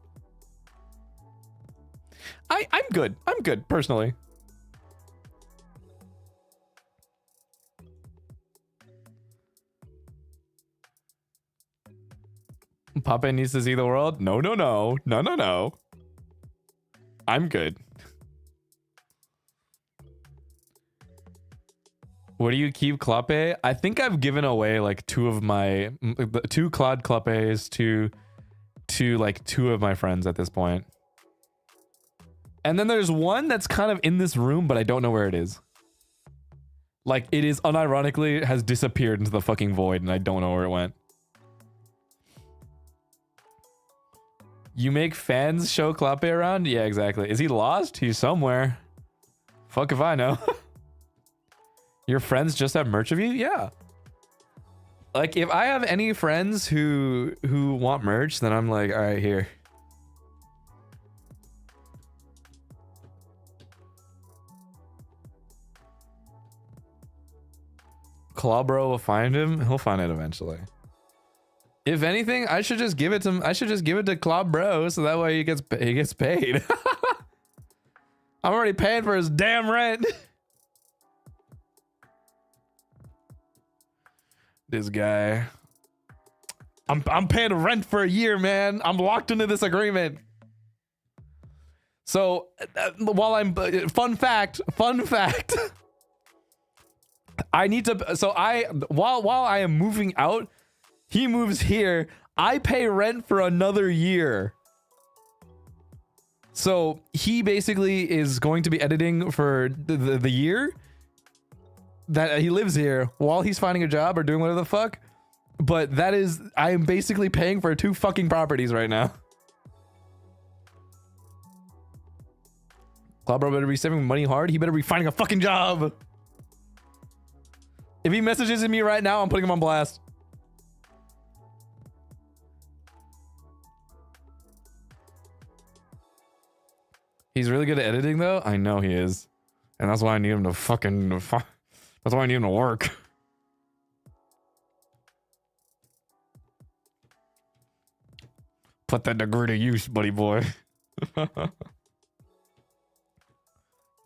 I'm good. I'm good personally. Papa needs to see the world. No, no, no, no, no, no. I'm good. What do you keep, Clape? I think I've given away like two Claude Clapes to like two of my friends at this point. And then there's one that's kind of in this room, but I don't know where it is. Like, it is unironically has disappeared into the fucking void, and I don't know where it went. You make fans show Clape around? Yeah, exactly. Is he lost? He's somewhere. Fuck if I know. Your friends just have merch of you? Yeah. Like, if I have any friends who want merch, then I'm like, all right, here. Clawbro will find him. He'll find it eventually. If anything, I should just give it to Clawbro so that way he gets paid. I'm already paying for his damn rent. This guy. I'm paying rent for a year, man. I'm locked into this agreement. So while I'm fun fact. I need to, so while I am moving out, he moves here. I pay rent for another year. So he basically is going to be editing for the year that he lives here while he's finding a job or doing whatever the fuck. But that is, I am basically paying for 2 fucking properties right now. Clawbro better be saving money hard. He better be finding a fucking job. If he messages me right now, I'm putting him on blast. He's really good at editing, though. I know he is, and that's why I need him to fucking. That's why I need him to work. Put that degree to use, buddy boy.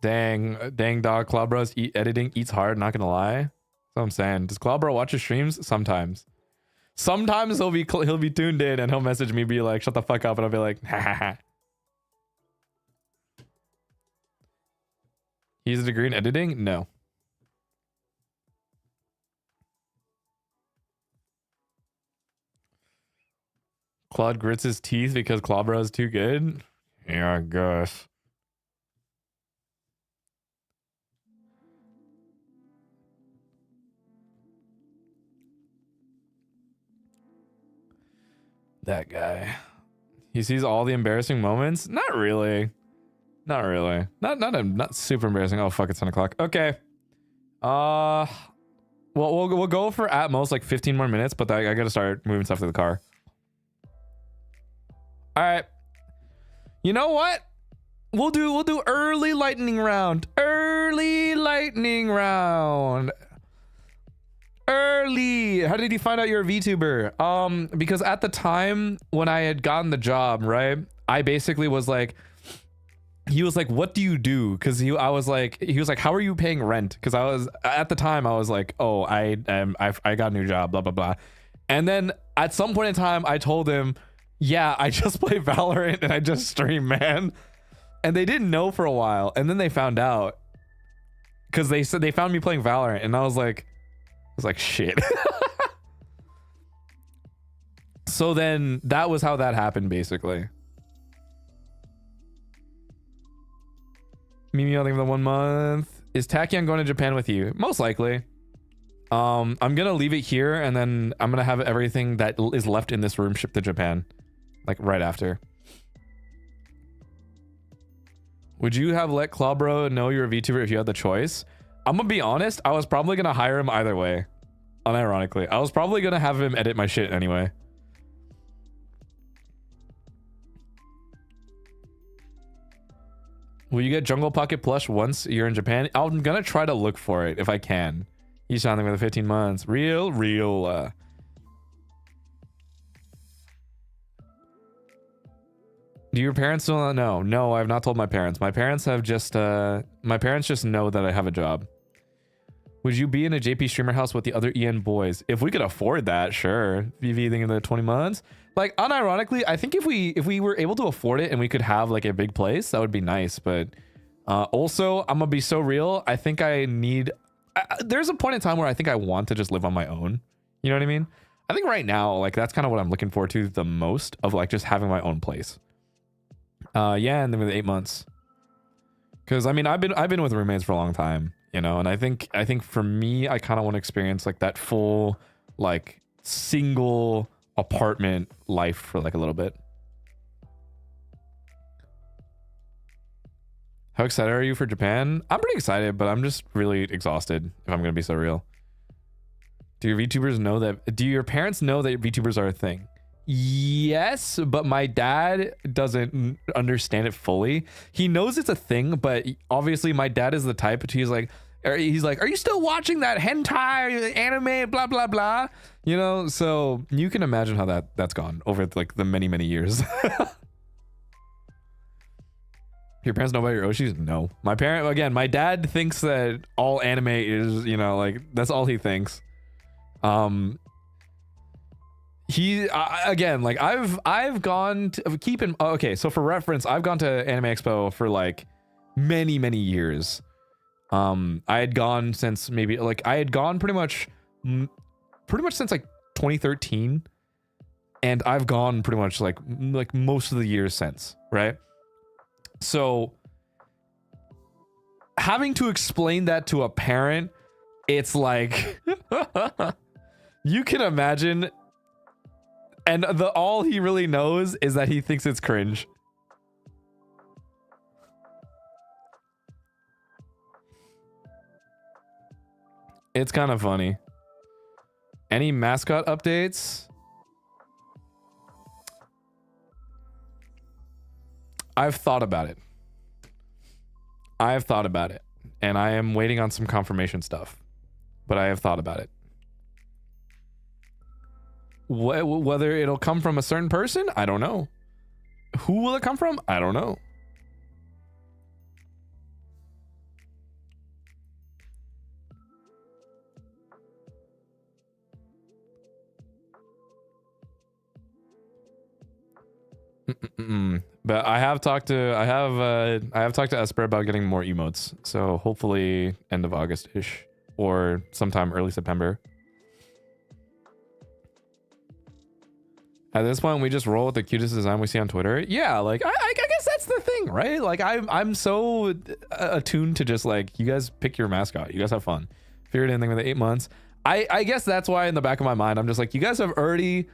dang dog. Clawbro's editing eats hard. Not gonna lie. That's what I'm saying. Does Clawbro watch his streams? Sometimes he'll be tuned in and he'll message me, be like, "Shut the fuck up," and I'll be like, "Ha ha ha." He's a degree in editing? No. Claude grits his teeth because Clawbro is too good? Yeah, I guess. That guy. He sees all the embarrassing moments? Not really. Not really. Not super embarrassing. Oh fuck, it's 10 o'clock. Okay. Well, we'll go for at most like 15 more minutes, but I gotta start moving stuff to the car. All right. You know what? We'll do early lightning round. Early lightning round. Early. How did you find out you're a VTuber? Because at the time when I had gotten the job, right? I basically was like, he was like, "What do you do?" Because he was like, "How are you paying rent?" Because I was at the time, I was like, "Oh, I got a new job, blah blah blah." And then at some point in time, I told him, "Yeah, I just play Valorant and I just stream, man." And they didn't know for a while, and then they found out because they said they found me playing Valorant, and I was like, "Shit." So then that was how that happened, basically. Mimi, I think the 1 month. Is Tachyon going to Japan with you? Most likely. I'm gonna leave it here, and then I'm gonna have everything that is left in this room shipped to Japan, like right after. Would you have let Clawbro know you're a VTuber if you had the choice? I'm gonna be honest, I was probably gonna hire him either way. Unironically, I was probably gonna have him edit my shit anyway. Will you get Jungle Pocket plush once you're in Japan? I'm gonna try to look for it if I can. He's sounding with the 15 months. Real. Do Do your parents still not know? No, I have not told my parents. My parents have just my parents just know that I have a job. Would you be in a JP streamer house with the other EN boys? If we could afford that, sure. VV thinking the 20 months. Like, unironically, I think if we were able to afford it and we could have like a big place, that would be nice. But also, I'm gonna be so real. I think I need. There's a point in time where I think I want to just live on my own. You know what I mean? I think right now, like that's kind of what I'm looking forward to the most, of like just having my own place. Yeah, and then with 8 months. Because I mean, I've been with roommates for a long time, you know, and I think for me, I kind of want to experience like that full like single apartment life for like a little bit. How excited are you for Japan? I'm pretty excited, but I'm just really exhausted, if I'm gonna be so real. Do your VTubers know that? Do your parents know that VTubers are a thing? Yes, but my dad doesn't understand it fully. He knows it's a thing, but obviously my dad is the type. He's like, are you still watching that hentai anime? Blah blah blah. You know, so you can imagine how that's gone over like the many years. Your parents know about your Oshis? No. My dad thinks that all anime is, you know, like that's all he thinks. Again, like I've gone to okay, so for reference, I've gone to Anime Expo for like many years. I had gone since maybe like I had gone pretty much since like 2013, and I've gone pretty much like most of the years since, right? So having to explain that to a parent, it's like you can imagine. And all he really knows is that he thinks it's cringe. It's kind of funny. Any mascot updates? I've thought about it. And I am waiting on some confirmation stuff. But I have thought about it. Whether it'll come from a certain person, I don't know. Who will it come from? I don't know. But I have talked to Esper about getting more emotes. So hopefully end of August-ish or sometime early September. At this point, we just roll with the cutest design we see on Twitter. Yeah, like I guess that's the thing, right? Like I'm so attuned to just like, you guys pick your mascot, you guys have fun. Figured anything with the 8 months. I guess that's why in the back of my mind I'm just like, you guys have already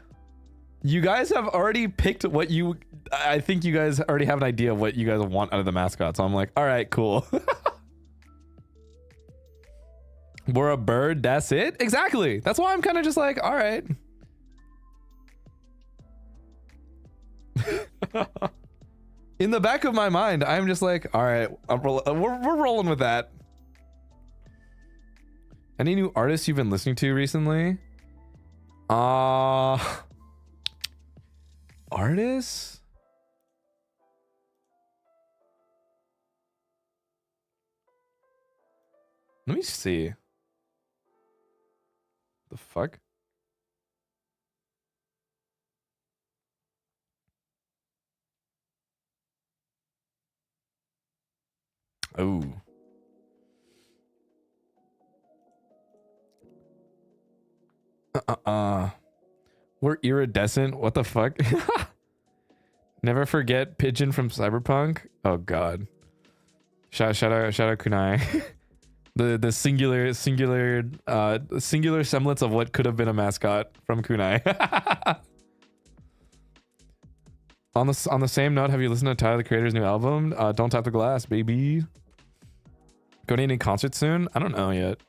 picked what you. I think you guys already have an idea of what you guys want out of the mascot. So I'm like, all right, cool. We're a bird. That's it. Exactly. That's why I'm kind of just like, all right. In the back of my mind, I'm just like, all right, we're rolling with that. Any new artists you've been listening to recently? Artists? Let me see. The fuck? Oh. We're iridescent. What the fuck? Never forget Pigeon from Cyberpunk. Oh god. Shout out Kunai. the singular semblance of what could have been a mascot from Kunai. On the same note, have you listened to Tyler the Creator's new album? Don't Tap the Glass, baby. Going to any concert soon? I don't know yet.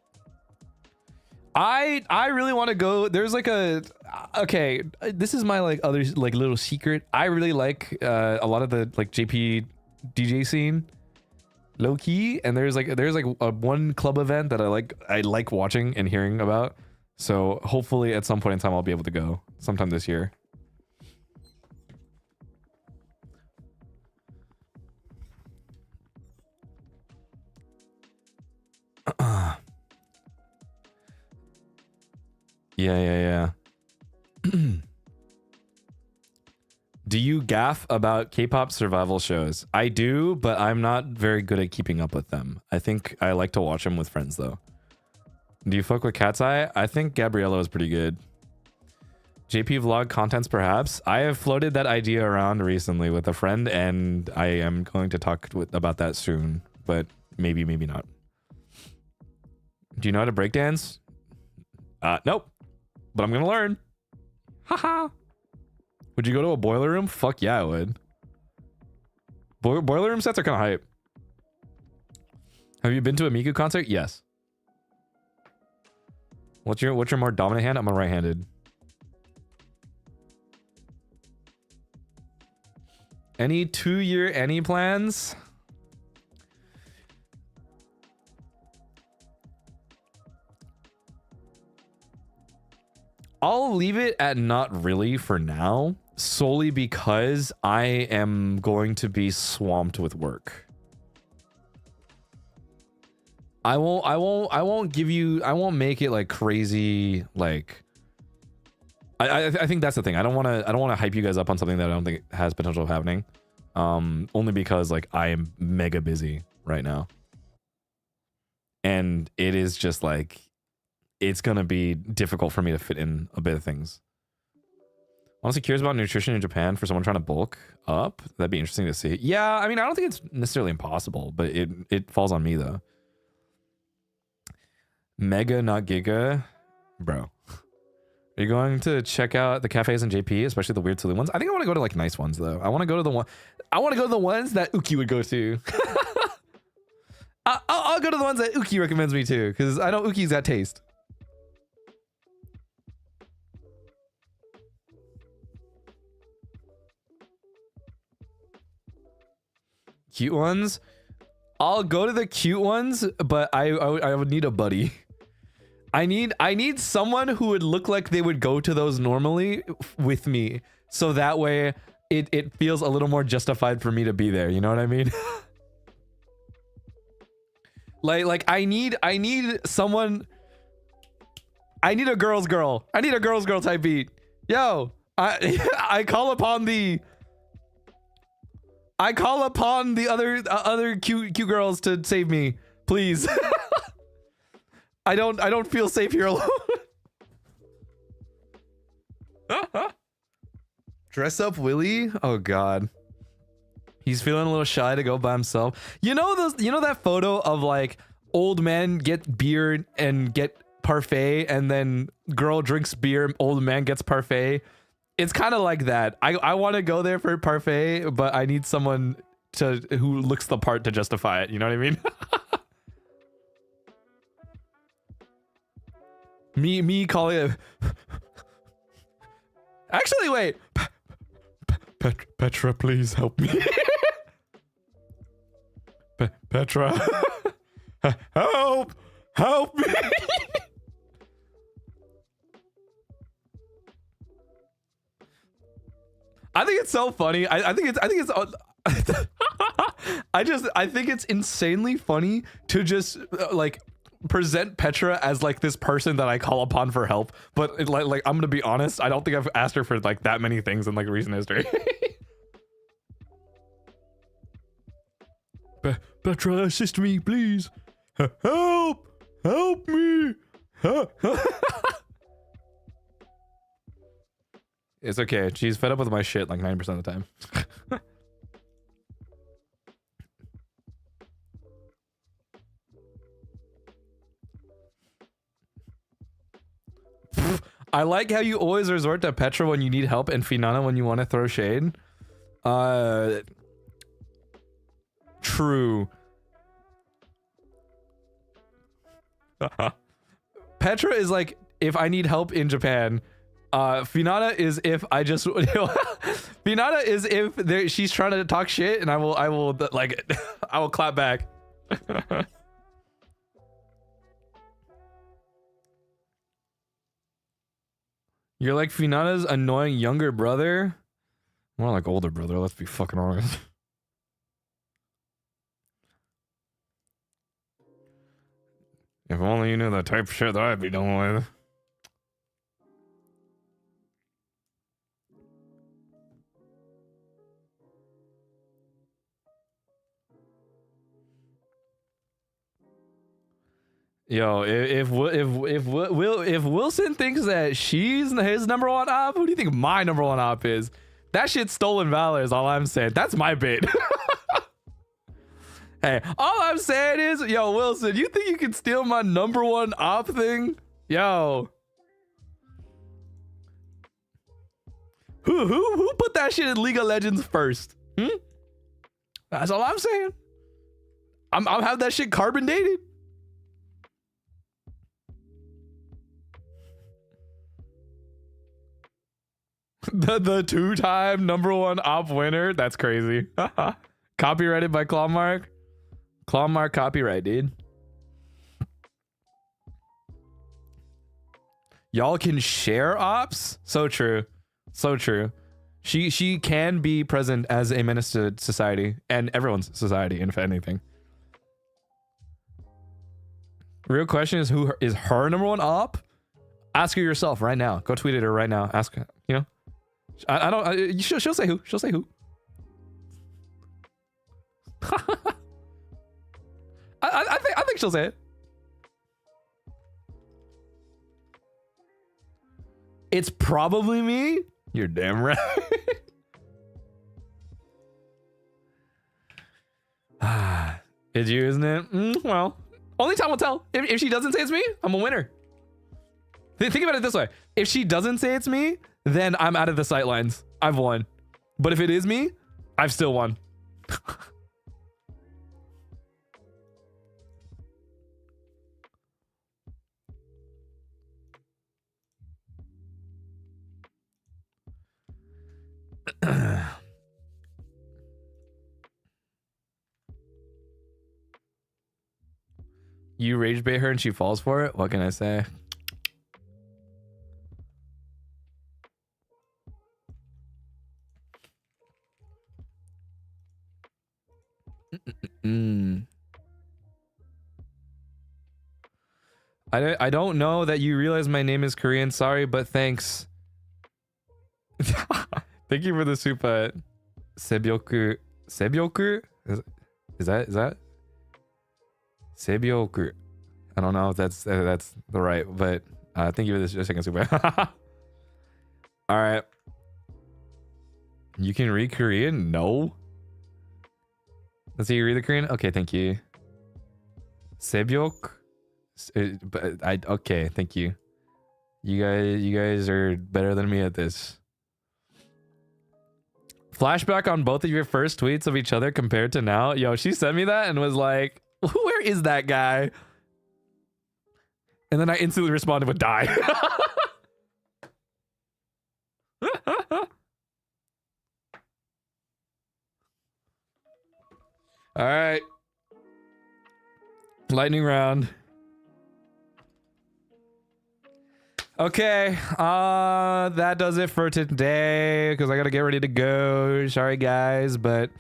I really want to go. There's like okay, this is my like other like little secret. I really like a lot of the like JP DJ scene, low key, and there's like a one club event that I like watching and hearing about. So hopefully at some point in time I'll be able to go sometime this year. Yeah. Do you gaff about K-pop survival shows? I do, but I'm not very good at keeping up with them. I think I like to watch them with friends, though. Do you fuck with Cat's Eye? I think Gabriella is pretty good. JP vlog contents, perhaps? I have floated that idea around recently with a friend, and I am going to talk about that soon, but maybe not. Do you know how to breakdance? Nope. But I'm gonna learn. Haha. Would you go to a boiler room? Fuck yeah, I would. Boiler room sets are kind of hype. Have you been to a Miku concert? Yes. What's your more dominant hand? I'm a right-handed. Any 2-year any plans? I'll leave it at not really for now, solely because I am going to be swamped with work. I won't make it like crazy. Like, I think that's the thing. I don't want to hype you guys up on something that I don't think has potential of happening. Only because like I am mega busy right now. And it is just like, it's going to be difficult for me to fit in a bit of things. Honestly curious about nutrition in Japan for someone trying to bulk up. That'd be interesting to see. Yeah, I mean, I don't think it's necessarily impossible, but it falls on me though. Mega, not giga. Bro. Are you going to check out the cafes in JP, especially the weird silly ones? I think I want to go to like nice ones though. I want to go to the ones that Uki would go to. I'll go to the ones that Uki recommends me to, because I know Uki's got taste. Cute ones? I'll go to the cute ones, but I would need a buddy. I need someone who would look like they would go to those normally with me, so that way it feels a little more justified for me to be there. You know what I mean? like I need someone. I need a girl's girl. I need a girl's girl type beat. Yo, I call upon the other cute girls to save me, please. I don't feel safe here alone. Dress up Willie? Oh god. He's feeling a little shy to go by himself. You know that photo of like old man get beer and get parfait, and then girl drinks beer, old man gets parfait? It's kind of like that. I want to go there for parfait, but I need someone who looks the part to justify it. You know what I mean? me calling it. Actually, wait. Petra, please help me. Petra, help me. I think it's so funny. I think it's I think it's insanely funny to just like present Petra as like this person that I call upon for help, but like I'm gonna be honest, I don't think I've asked her for like that many things in like recent history. Petra, assist me, please. Help me. It's okay. She's fed up with my shit like 90% of the time. I like how you always resort to Petra when you need help and Finana when you want to throw shade. True. Petra is like if I need help in Japan. Finana is if I just Finana is if she's trying to talk shit, and I will like I will clap back. You're like Finana's annoying younger brother. More like older brother, let's be fucking honest. If only you knew the type of shit that I'd be dealing with. Yo, if Wilson thinks that she's his number one op, who do you think my number one op is? That shit's stolen valor is all I'm saying. That's my bit. Hey, all I'm saying is, yo, Wilson, you think you can steal my number one op thing? Yo. Who put that shit in League of Legends first? That's all I'm saying. I'm have that shit carbon dated. The two-time number one op winner. That's crazy. Copyrighted by Clawmark. Clawmark copyright, dude. Y'all can share ops? So true. So true. She can be present as a menace to society and everyone's society, if anything. Real question is, who is her number one op? Ask her yourself right now. Go tweet at her right now. Ask her, you know? I don't. She'll say who. She'll say who. I think she'll say it. It's probably me. You're damn right. It's you, isn't it? Well, only time will tell. If she doesn't say it's me, I'm a winner. Think about it this way. If she doesn't say it's me, then I'm out of the sightlines. I've won. But if it is me, I've still won. You rage bait her and she falls for it? What can I say? I don't know that you realize my name is Korean. Sorry, but thanks. Thank you for the super. Sebyoku. Sebyoku? Is that? Sebyoku. I don't know if that's the right, but thank you for this second super. All right. You can read Korean? No. Let's see, you read the Korean? Okay, thank you. Sebyok? Okay, thank you. You guys are better than me at this. Flashback on both of your first tweets of each other compared to now. Yo, she sent me that and was like, where is that guy? And then I instantly responded with die. All right. Lightning round. Okay, that does it for today because I gotta get ready to go. Sorry guys, but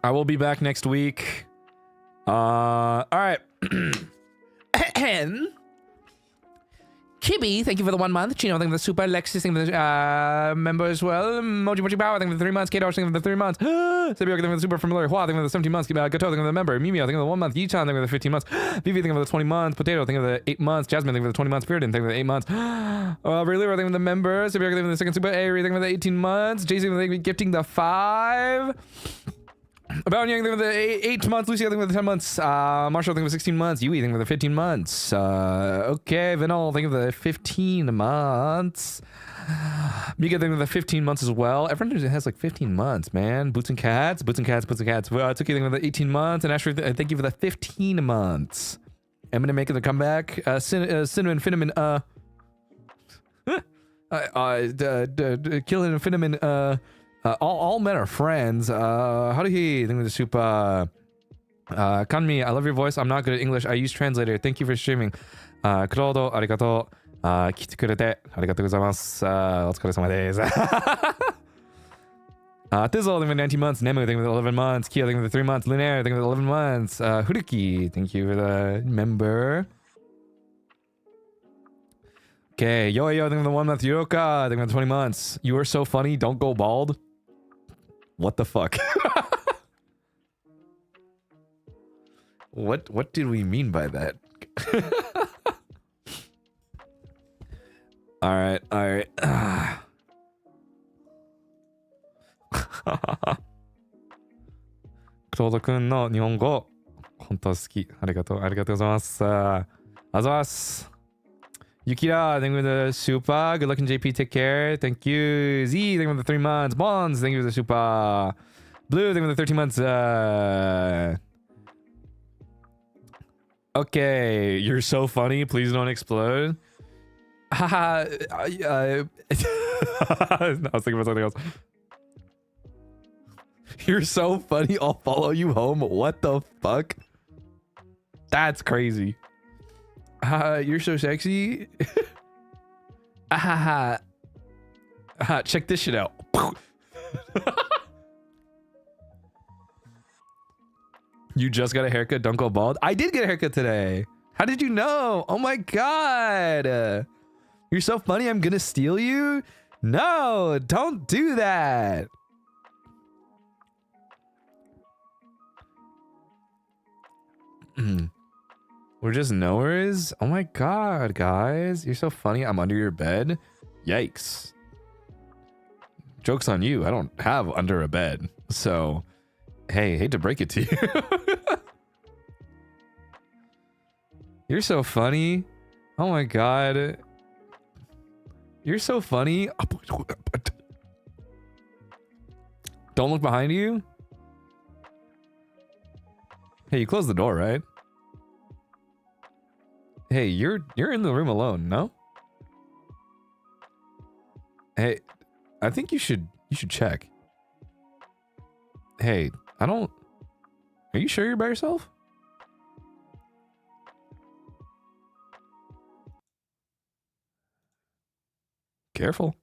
I will be back next week. All right. Chibi, thank you for the 1 month. Chino, thank you for the super. Lexus, thank you for the member as well. Moji Bow, thank you for the 3 months. Kato, thank you for the 3 months. Sabio, thank you for the super familiar. Hua, thank you for the 17 months. Gato, thank you for the member. Mimio, thank you for the 1 month. Yichan, thank you for the 15 months. Vivi, thank you for the 20 months. Potato, thank you for the 8 months. Jasmine, thank you for the 20 months. Period, thank you for the 8 months. Really, thank you for the member. Sabio, thank you for the second super. Ari, thank you for the 18 months. JC, thank you for gifting the 5. About Young, thank you for the 8 months. Lucy, thank you for the 10 months. Marshall, thank you for the 16 months. Yui, thank you for the 15 months. Okay, Vinol, thank you for the 15 months. Mika, thank you for the 15 months as well. Everyone has like 15 months, man. Boots and Cats. Tuki, thank you for the 18 months. And Ashley, thank you for the 15 months. Eminem making the comeback. Cinnamon, Finneman, Killing and Finneman, all men are friends. How do he think of the super? Kanmi, I love your voice. I'm not good at English. I use translator. Thank you for streaming. Claude, arigato. 来てくれてありがとうございます。お疲れ様です。Thizzle, thank you for 19 months. Nemu, thank you for 11 months. Kyo, thank you for 3 months. Lunaire, thank you for 11 months. Huruki, thank you for the member. Okay, yo, thank you for the 1 month. Yuroka, thank you for the 20 months. You are so funny, don't go bald. What the fuck? What did we mean by that? Alright. Claude 君の日本語本当好き。ありがとうございます。ありがとうございます。Yukira, thank you for the super. Good luck in JP, take care. Thank you. Z, thank you for the 3 months. Bonds, thank you for the super. Blue, thank you for the 13 months. Okay, you're so funny. Please don't explode. Haha. I was thinking about something else. You're so funny. I'll follow you home. What the fuck? That's crazy. You're so sexy. Check this shit out. You just got a haircut, don't go bald. I did get a haircut today. How did you know? Oh my god. You're so funny, I'm gonna steal you? No, don't do that. We're just knowers? Oh my god, guys. You're so funny, I'm under your bed? Yikes. Joke's on you, I don't have under a bed. So, hey, hate to break it to you. You're so funny. Oh my god. You're so funny. Don't look behind you. Hey, you closed the door, right? Hey, you're in the room alone, no? Hey, I think you should check. Hey, I don't... Are you sure you're by yourself? Careful.